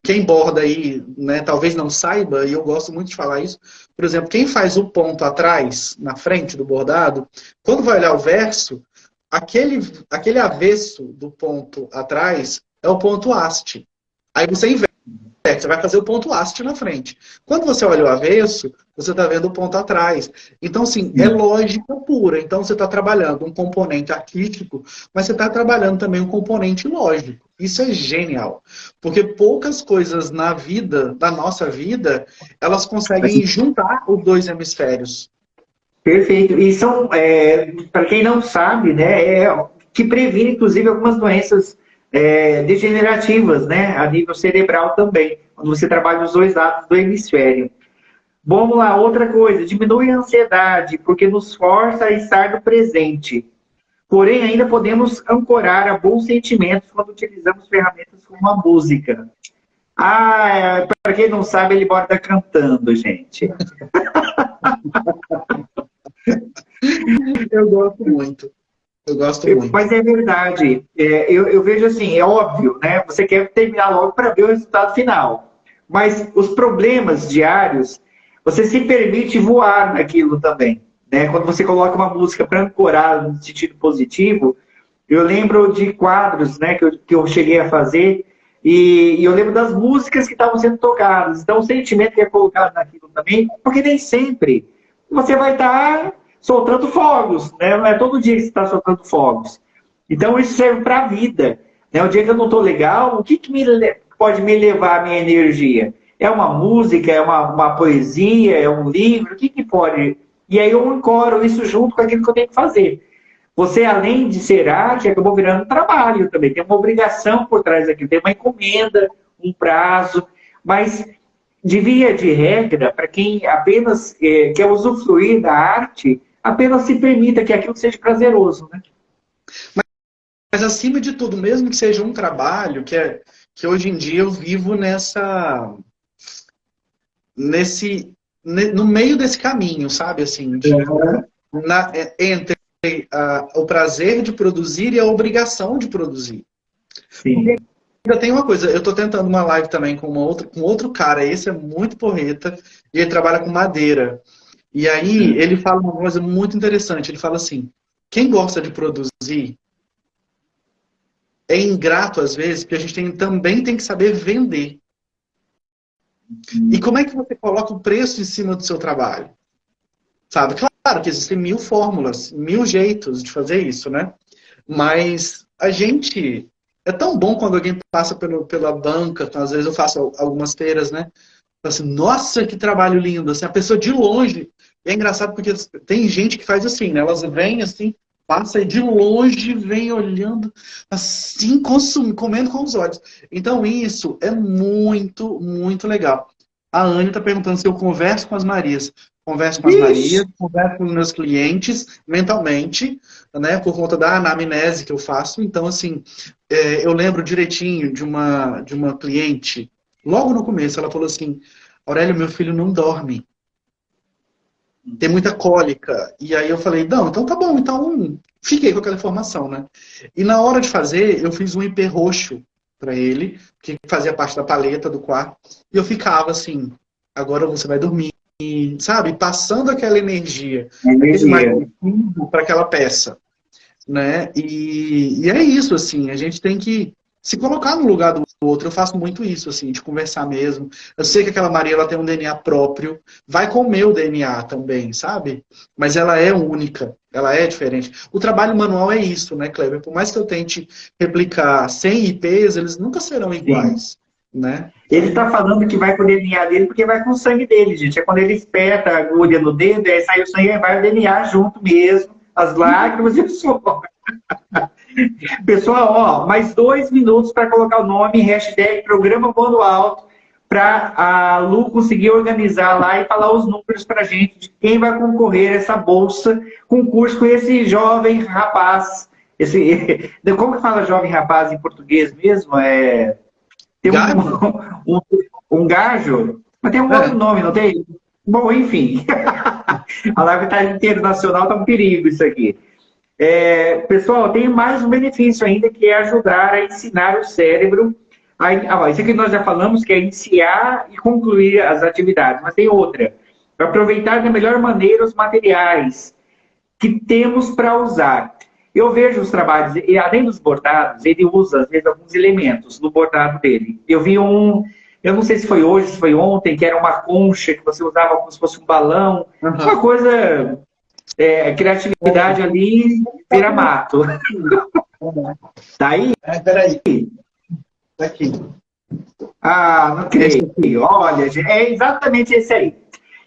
quem borda aí, né, talvez não saiba, e eu gosto muito de falar isso. Por exemplo, quem faz o ponto atrás, na frente do bordado, quando vai olhar o verso, aquele avesso do ponto atrás é o ponto haste. Aí você inverte. Você vai fazer o ponto haste na frente. Quando você olha o avesso, você está vendo o ponto atrás. Então, assim, é lógica pura. Então, você está trabalhando um componente artístico, mas você está trabalhando também um componente lógico. Isso é genial. Porque poucas coisas na vida, na nossa vida, elas conseguem juntar os dois hemisférios. Perfeito. E são, para quem não sabe, né, que previne, inclusive, algumas doenças degenerativas, né, a nível cerebral também, quando você trabalha os dois lados do hemisfério. Vamos lá, outra coisa, diminui a ansiedade, porque nos força a estar no presente. Porém, ainda podemos ancorar a bons sentimentos quando utilizamos ferramentas como a música. Para quem não sabe, ele mora cantando, gente. Eu gosto muito. Eu gosto muito. Mas é verdade. Eu vejo assim, é óbvio, né? Você quer terminar logo para ver o resultado final. Mas os problemas diários, você se permite voar naquilo também. Né? Quando você coloca uma música para ancorar no sentido positivo, eu lembro de quadros, né, que eu cheguei a fazer, e eu lembro das músicas que estavam sendo tocadas. Então, o sentimento que é colocado naquilo também, porque nem sempre você vai estar soltando fogos, né? Não é todo dia que você está soltando fogos. Então, isso serve para a vida. Né? O dia que eu não estou legal, o que, pode me levar a minha energia? É uma música, é uma poesia, é um livro? O que pode? E aí eu ancoro isso junto com aquilo que eu tenho que fazer. Você, além de ser arte, acabou virando trabalho também. Tem uma obrigação por trás daquilo, tem uma encomenda, um prazo. Mas, de via de regra, para quem apenas quer usufruir da arte, apenas se permita que aquilo seja prazeroso. Né? Mas, acima de tudo, mesmo que seja um trabalho, que hoje em dia eu vivo no meio desse caminho, sabe? Assim, entre o prazer de produzir e a obrigação de produzir. Sim. Ainda tem uma coisa, eu estou tentando uma live também com outro cara, esse é muito porreta, e ele trabalha com madeira. E aí ele fala uma coisa muito interessante, ele fala assim, quem gosta de produzir é ingrato às vezes, porque a gente também tem que saber vender. E como é que você coloca o preço em cima do seu trabalho? Sabe? Claro que existem 1000 fórmulas, 1000 jeitos de fazer isso, né? Mas a gente... É tão bom quando alguém passa pela banca, então, às vezes eu faço algumas feiras, né? Assim, nossa, que trabalho lindo! Assim, a pessoa de longe... E é engraçado porque tem gente que faz assim, né? Elas vêm assim, passa e de longe vem olhando, assim, comendo com os olhos. Então isso é muito, muito legal. A Anne está perguntando se eu converso com as Marias. Converso com as Marias, converso com os meus clientes mentalmente, né, por conta da anamnese que eu faço. Então, assim, eu lembro direitinho de uma cliente, logo no começo, ela falou assim, Aurélio, meu filho não dorme. Tem muita cólica. E aí eu falei, não, então tá bom, então fiquei com aquela informação, né? E na hora de fazer, eu fiz um IP roxo para ele, que fazia parte da paleta do quarto, e eu ficava assim, agora você vai dormir, sabe? Passando aquela energia, aquele magnetismo para aquela peça, né? E é isso, assim, a gente tem que se colocar no lugar do outro. Eu faço muito isso, assim, de conversar mesmo. Eu sei que aquela Maria, ela tem um DNA próprio, vai com o meu DNA também, sabe? Mas ela é única, ela é diferente. O trabalho manual é isso, né, Kleber? Por mais que eu tente replicar 100 IPs, eles nunca serão iguais, né? Ele está falando que vai com o DNA dele porque vai com o sangue dele, gente. É quando ele espeta a agulha no dedo, aí sai o sangue e vai o DNA junto mesmo, as lágrimas e o suor. Pessoal, ó, mais 2 minutos para colocar o nome, hashtag Programa Voando Alto, para a Lu conseguir organizar lá e falar os números para a gente de quem vai concorrer a essa bolsa, concurso com esse jovem rapaz. Como que fala jovem rapaz em português mesmo? Tem um gajo, mas tem um outro nome, não tem? Bom, enfim. A live está internacional, está um perigo isso aqui. Pessoal, tem mais um benefício ainda, que é ajudar a ensinar o cérebro. Isso aqui nós já falamos, que é iniciar e concluir as atividades, mas tem outra. Para aproveitar da melhor maneira os materiais que temos para usar. Eu vejo os trabalhos, e além dos bordados, ele usa, às vezes, alguns elementos no bordado dele. Eu vi eu não sei se foi hoje, se foi ontem, que era uma concha que você usava como se fosse um balão. Uma coisa... criatividade ali vira mato. Tá aí? Peraí. Tá aqui. Ah, não creio. Olha, é exatamente esse aí.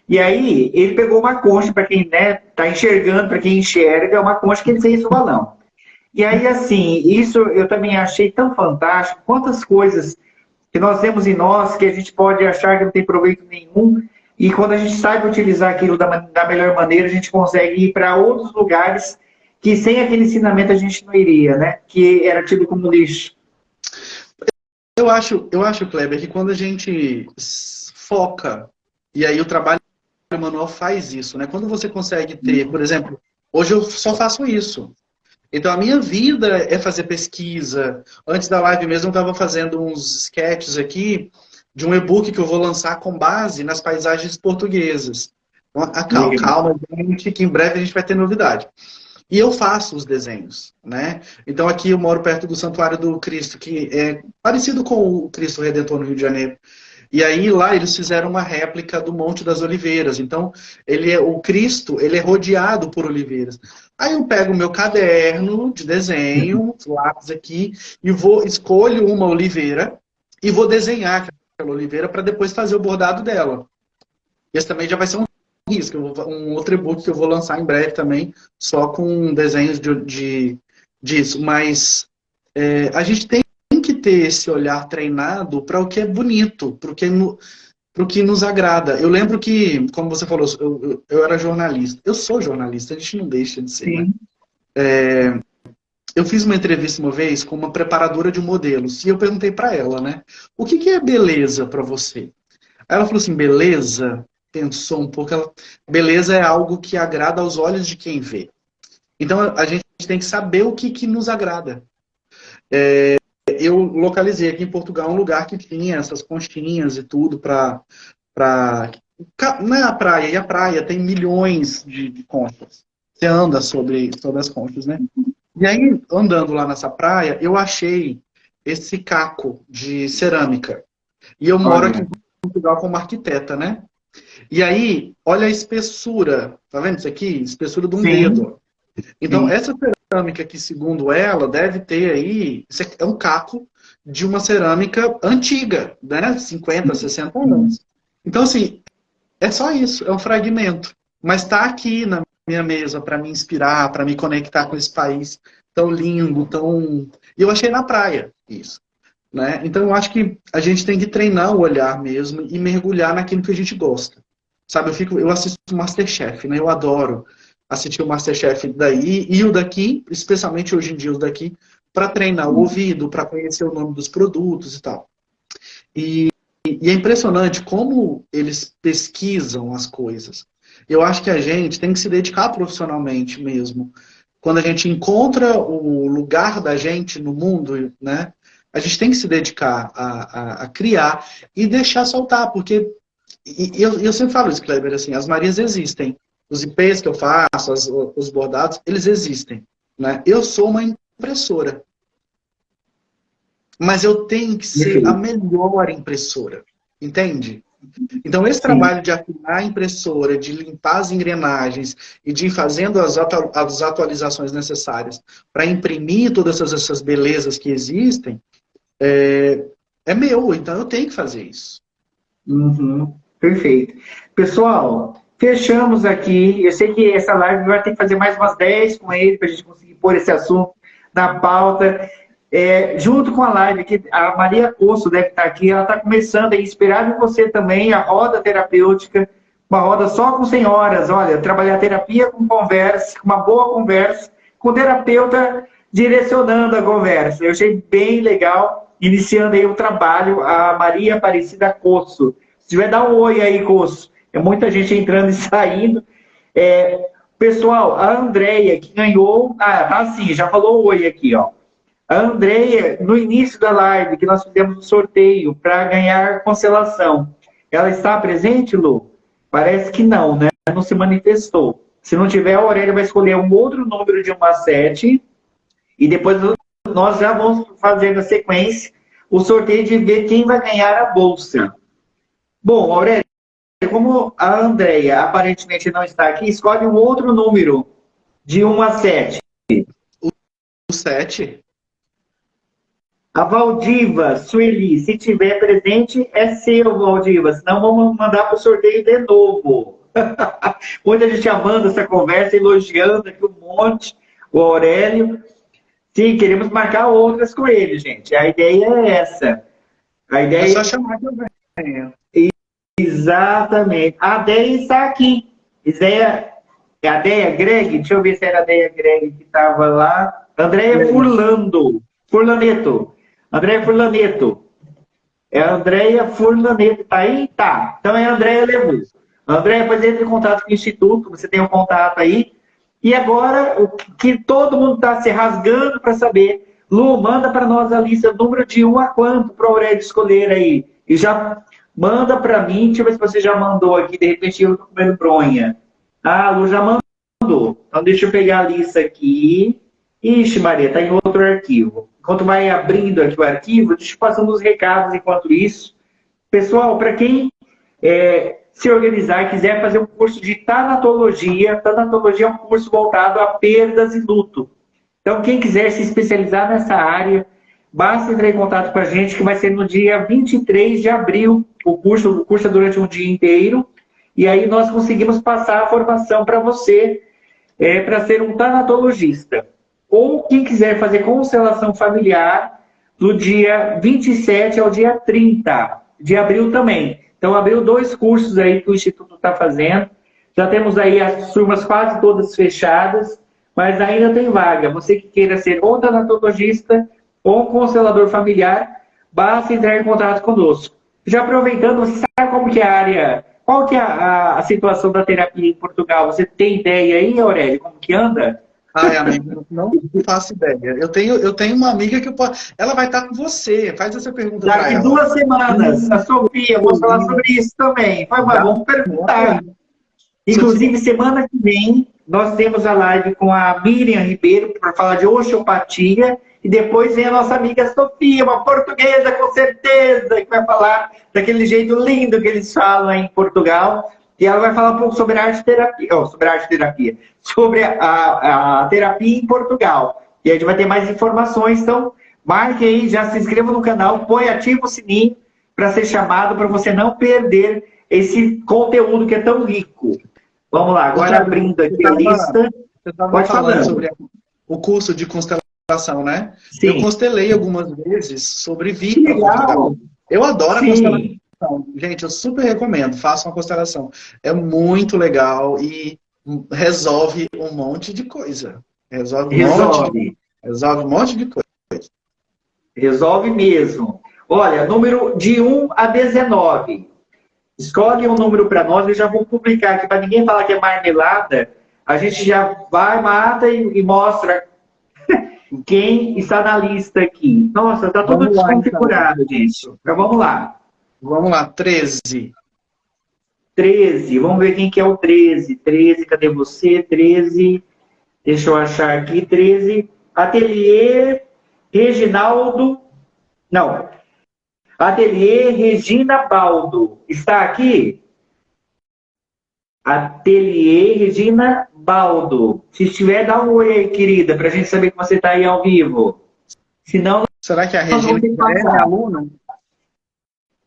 E aí, ele pegou uma concha, para quem tá enxergando, para quem enxerga, é uma concha que ele fez o balão. E aí, assim, isso eu também achei tão fantástico. Quantas coisas que nós temos em nós que a gente pode achar que não tem proveito nenhum. E quando a gente sabe utilizar aquilo da melhor maneira, a gente consegue ir para outros lugares que sem aquele ensinamento a gente não iria, né? Que era tido como lixo. Eu acho, Kleber, que quando a gente foca, e aí o trabalho manual faz isso, né? Quando você consegue ter, por exemplo, hoje eu só faço isso. Então a minha vida é fazer pesquisa. Antes da live mesmo eu estava fazendo uns sketches aqui de um e-book que eu vou lançar com base nas paisagens portuguesas. Então, calma, Legal. calma, gente, que em breve a gente vai ter novidade. E eu faço os desenhos, né? Então aqui eu moro perto do Santuário do Cristo, que é parecido com o Cristo Redentor no Rio de Janeiro. E aí lá eles fizeram uma réplica do Monte das Oliveiras. Então o Cristo, ele é rodeado por oliveiras. Aí eu pego o meu caderno de desenho, lápis aqui, e escolho uma oliveira e vou desenhar aquela oliveira para depois fazer o bordado dela. Esse também já vai ser um risco, um outro e-book que eu vou lançar em breve também, só com desenhos disso. Mas a gente tem que ter esse olhar treinado para o que é bonito, para o que nos agrada. Eu lembro que, como você falou, eu era jornalista. Eu sou jornalista, a gente não deixa de ser, né? Sim. Eu fiz uma entrevista uma vez com uma preparadora de modelos e eu perguntei para ela, né? O que é beleza para você? Aí ela falou assim, beleza? Pensou um pouco, beleza é algo que agrada aos olhos de quem vê. Então a gente tem que saber o que nos agrada. Eu localizei aqui em Portugal um lugar que tinha essas conchinhas e tudo para não é a praia, e a praia tem milhões de conchas. Você anda sobre as conchas, né? E aí, andando lá nessa praia, eu achei esse caco de cerâmica. E eu moro aqui Olha. em Portugal como arquiteta, né? E aí, olha a espessura, tá vendo isso aqui? Espessura de um Sim, dedo. Então, sim. essa cerâmica que, segundo ela, deve ter aí, isso aqui é um caco de uma cerâmica antiga, né? 50, 60 anos. Então, assim, é só isso, é um fragmento. Mas está aqui na minha mesa para me inspirar, para me conectar com esse país tão lindo, tão. E eu achei na praia isso. Né? Então eu acho que a gente tem que treinar o olhar mesmo e mergulhar naquilo que a gente gosta. Sabe, eu assisto o MasterChef, né? Eu adoro assistir o MasterChef daí e o daqui, especialmente hoje em dia os daqui, para treinar o ouvido, para conhecer o nome dos produtos e tal. E é impressionante como eles pesquisam as coisas. Eu acho que a gente tem que se dedicar profissionalmente mesmo. Quando a gente encontra o lugar da gente no mundo, né? A gente tem que se dedicar a criar e deixar soltar, porque eu sempre falo isso, Kleber, assim, as Marias existem. Os IPs que eu faço, os bordados, eles existem. Né? Eu sou uma impressora, mas eu tenho que ser a Perfeito. melhor impressora. Entende? Então, esse Sim. trabalho de afinar a impressora, de limpar as engrenagens e de ir fazendo as atualizações necessárias para imprimir todas essas belezas que existem, é meu, então eu tenho que fazer isso. Uhum. Perfeito. Pessoal, fechamos aqui. Eu sei que essa live vai ter que fazer mais umas 10 com ele para a gente conseguir pôr esse assunto na pauta. Junto com a live, que a Maria Costo deve estar aqui, ela está começando a inspirar em você também a roda terapêutica, uma roda só com senhoras. Olha, trabalhar terapia com conversa, uma boa conversa, com o terapeuta direcionando a conversa. Eu achei bem legal, iniciando aí o trabalho, a Maria Aparecida Coço. Se tiver, dá um oi aí, Coço. É muita gente entrando e saindo. Pessoal, a Andréia, que ganhou... tá sim, já falou oi aqui, ó. A Andréia, no início da live, que nós fizemos um sorteio para ganhar constelação, ela está presente, Lu? Parece que não, né? Não se manifestou. Se não tiver, a Aurélia vai escolher um outro número de 1 a 7 e depois nós já vamos fazer na sequência o sorteio de ver quem vai ganhar a bolsa. Bom, Aurélia, como a Andréia aparentemente não está aqui, escolhe um outro número de 1 a 7. O 7. A Valdiva, Sueli, se tiver presente, é seu, Valdiva. Senão vamos mandar para o sorteio de novo. Muita gente amando essa conversa, elogiando aqui um monte, o Aurélio. Sim, queremos marcar outras com ele, gente. A ideia é essa. A É ideia só chamar que eu venho. Exatamente. A Deia está aqui. É a Deia Greg? Deixa eu ver se era a Deia Greg que estava lá. Andréia Furlando. Furlaneto. Andréia Furlaneto. É a Andréia Furlaneto. Tá aí? Tá. Então é a Andréia Levu. A Andréia, depois entra em contato com o Instituto, você tem um contato aí. E agora, o que todo mundo está se rasgando para saber, Lu, manda para nós a lista, número de 1 a quanto para o Aurélio escolher aí. E já manda para mim, deixa eu ver se você já mandou aqui, de repente eu estou comendo bronha. Ah, a Lu já mandou. Então deixa eu pegar a lista aqui. Ixi, Maria, está em outro arquivo. Enquanto vai abrindo aqui o arquivo, deixa eu passando os recados enquanto isso. Pessoal, para quem se organizar, quiser fazer um curso de tanatologia, tanatologia é um curso voltado a perdas e luto. Então, quem quiser se especializar nessa área, basta entrar em contato com a gente, que vai ser no dia 23 de abril, o curso é durante um dia inteiro, e aí nós conseguimos passar a formação para você, para ser um tanatologista. Ou quem quiser fazer constelação familiar, do dia 27 ao dia 30 de abril também. Então, abriu 2 cursos aí que o Instituto está fazendo. Já temos aí as turmas quase todas fechadas, mas ainda tem vaga. Você que queira ser ou tanatologista ou constelador familiar, basta entrar em contato conosco. Já aproveitando, você sabe como que é a área, qual que é a situação da terapia em Portugal? Você tem ideia aí, Aurélio, como que anda? Ai, amigo, não faço ideia. Eu tenho uma amiga que ela vai estar com você. Faz essa pergunta para Daqui ela. 2 semanas, a Sofia, vamos falar sobre isso também. Vamos perguntar. Inclusive, semana que vem, nós temos a live com a Miriam Ribeiro para falar de osteopatia. E depois vem a nossa amiga Sofia, uma portuguesa com certeza, que vai falar daquele jeito lindo que eles falam em Portugal. E ela vai falar um pouco sobre a arte-terapia, sobre a terapia em Portugal. E a gente vai ter mais informações. Então, marque aí, já se inscreva no canal, põe, ativa o sininho para ser chamado, para você não perder esse conteúdo que é tão rico. Vamos lá, agora abrindo aqui a lista. Você estava falando sobre o curso de constelação, né? Sim. Eu constelei algumas vezes sobre vir para Portugal. Eu adoro a constelação. Gente, eu super recomendo, faça uma constelação. É muito legal e resolve um monte de coisa. Resolve um monte de coisa. Resolve mesmo. Olha, número de 1 a 19. Escolhe um número para nós, eu já vou publicar aqui, para ninguém falar que é marmelada. A gente já vai, mata e mostra quem está na lista aqui. Nossa, está tudo desconfigurado, então, gente. Então vamos lá. Vamos lá, 13. 13, vamos ver quem que é o 13. 13, cadê você? 13, deixa eu achar aqui. 13, Ateliê Reginaldo. Não. Ateliê Regina Baldo. Está aqui? Ateliê Regina Baldo. Se estiver, dá um oi aí, querida, para a gente saber que você está aí ao vivo. Senão, será que a Regina é minha aluna?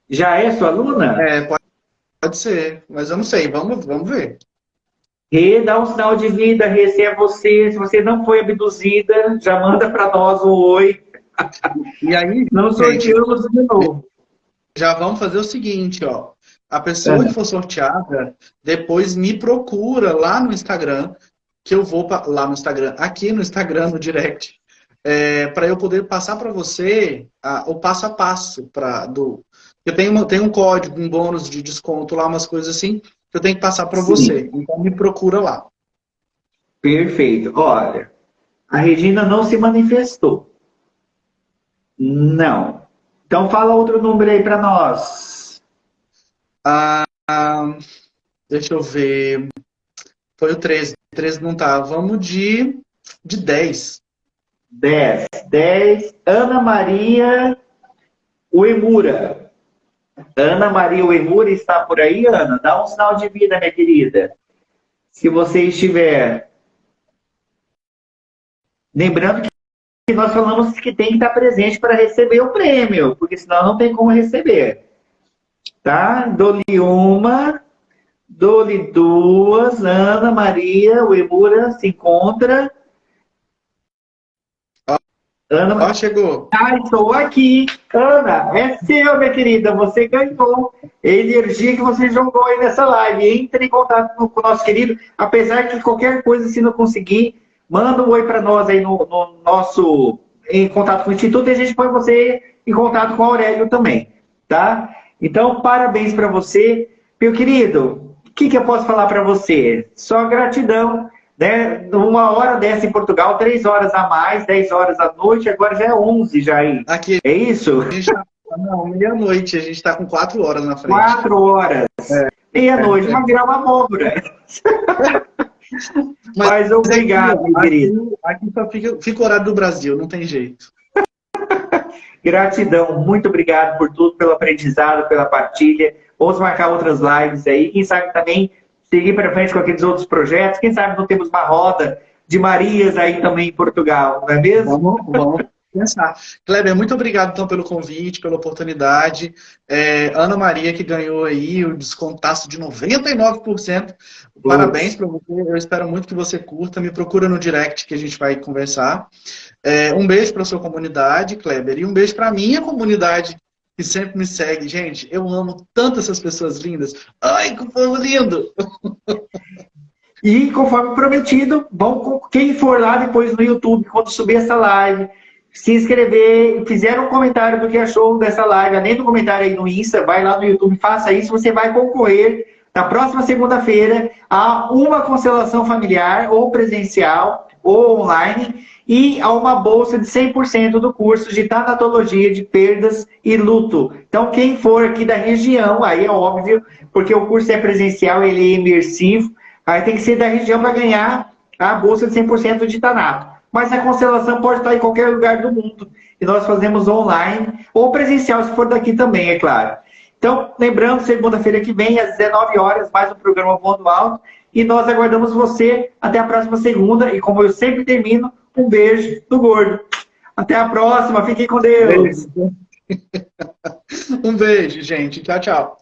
Já é sua aluna? Pode ser, mas eu não sei. Vamos ver. Rê, dá um sinal de vida, Rê, se é você. Se você não foi abduzida, já manda para nós um oi. E aí, não sorteamos de novo. Já vamos fazer o seguinte, ó. A pessoa que for sorteada, depois me procura lá no Instagram, que eu vou lá no Instagram, aqui no Instagram, no direct, para eu poder passar para você o passo a passo eu tenho um código, um bônus de desconto lá, umas coisas assim, que eu tenho que passar para você. Então me procura lá. Perfeito. Olha, a Regina não se manifestou. Não. Então fala outro número aí para nós. Deixa eu ver. Foi o 13. 13 não tá. Vamos de 10. 10. Ana Maria Uemura. Ana Maria Uemura está por aí, Ana? Dá um sinal de vida, minha querida. Se você estiver. Lembrando que nós falamos que tem que estar presente para receber o prêmio, porque senão não tem como receber. Tá? Dou-lhe uma, dou-lhe duas. Ana Maria Uemura se encontra. Ana, chegou. Estou aqui. Ana, é seu, minha querida. Você ganhou a energia que você jogou aí nessa live. Entre em contato com o nosso querido. Apesar que qualquer coisa, se não conseguir, manda um oi para nós aí no nosso, em contato com o Instituto, e a gente põe você em contato com o Aurélio também. tá? Então, parabéns para você. Meu querido, o que eu posso falar para você? Só gratidão, né? Uma hora dessa em Portugal, 3 horas a mais, 10 horas à noite, agora já é 11 já aí. Aqui, É isso? a gente tá, não, meia-noite, a gente está com 4 horas na frente. 4 horas. Meia-noite, vai virar uma abóbora. Mas obrigado, meu querido. Aqui só fica o horário do Brasil, não tem jeito. Gratidão, muito obrigado por tudo, pelo aprendizado, pela partilha. Vamos marcar outras lives aí. Quem sabe também seguir para frente com aqueles outros projetos. Quem sabe não temos uma roda de Marias aí também em Portugal, não é mesmo? Vamos pensar. Kleber, muito obrigado então pelo convite, pela oportunidade. Ana Maria que ganhou aí o descontaço de 99%. Parabéns para você. Eu espero muito que você curta. Me procura no direct que a gente vai conversar. Um beijo para a sua comunidade, Kleber, e um beijo para a minha comunidade que sempre me segue. Gente, eu amo tanto essas pessoas lindas. Ai, que povo lindo! E conforme prometido, quem for lá depois no YouTube, quando subir essa live, se inscrever, fizer um comentário do que achou dessa live, além do comentário aí no Insta, vai lá no YouTube, faça isso, você vai concorrer na próxima segunda-feira a uma constelação familiar, ou presencial, ou online, e a uma bolsa de 100% do curso de tanatologia de perdas e luto. Então, quem for aqui da região, aí é óbvio, porque o curso é presencial, ele é imersivo, aí tem que ser da região para ganhar a bolsa de 100% de tanato. Mas a constelação pode estar em qualquer lugar do mundo. E nós fazemos online, ou presencial, se for daqui também, é claro. Então, lembrando, segunda-feira que vem, às 19 horas, mais um programa Voando Alto. E nós aguardamos você até a próxima segunda. E como eu sempre termino, um beijo do gordo. Até a próxima. Fiquem com Deus. Um beijo, gente. Tchau, tchau.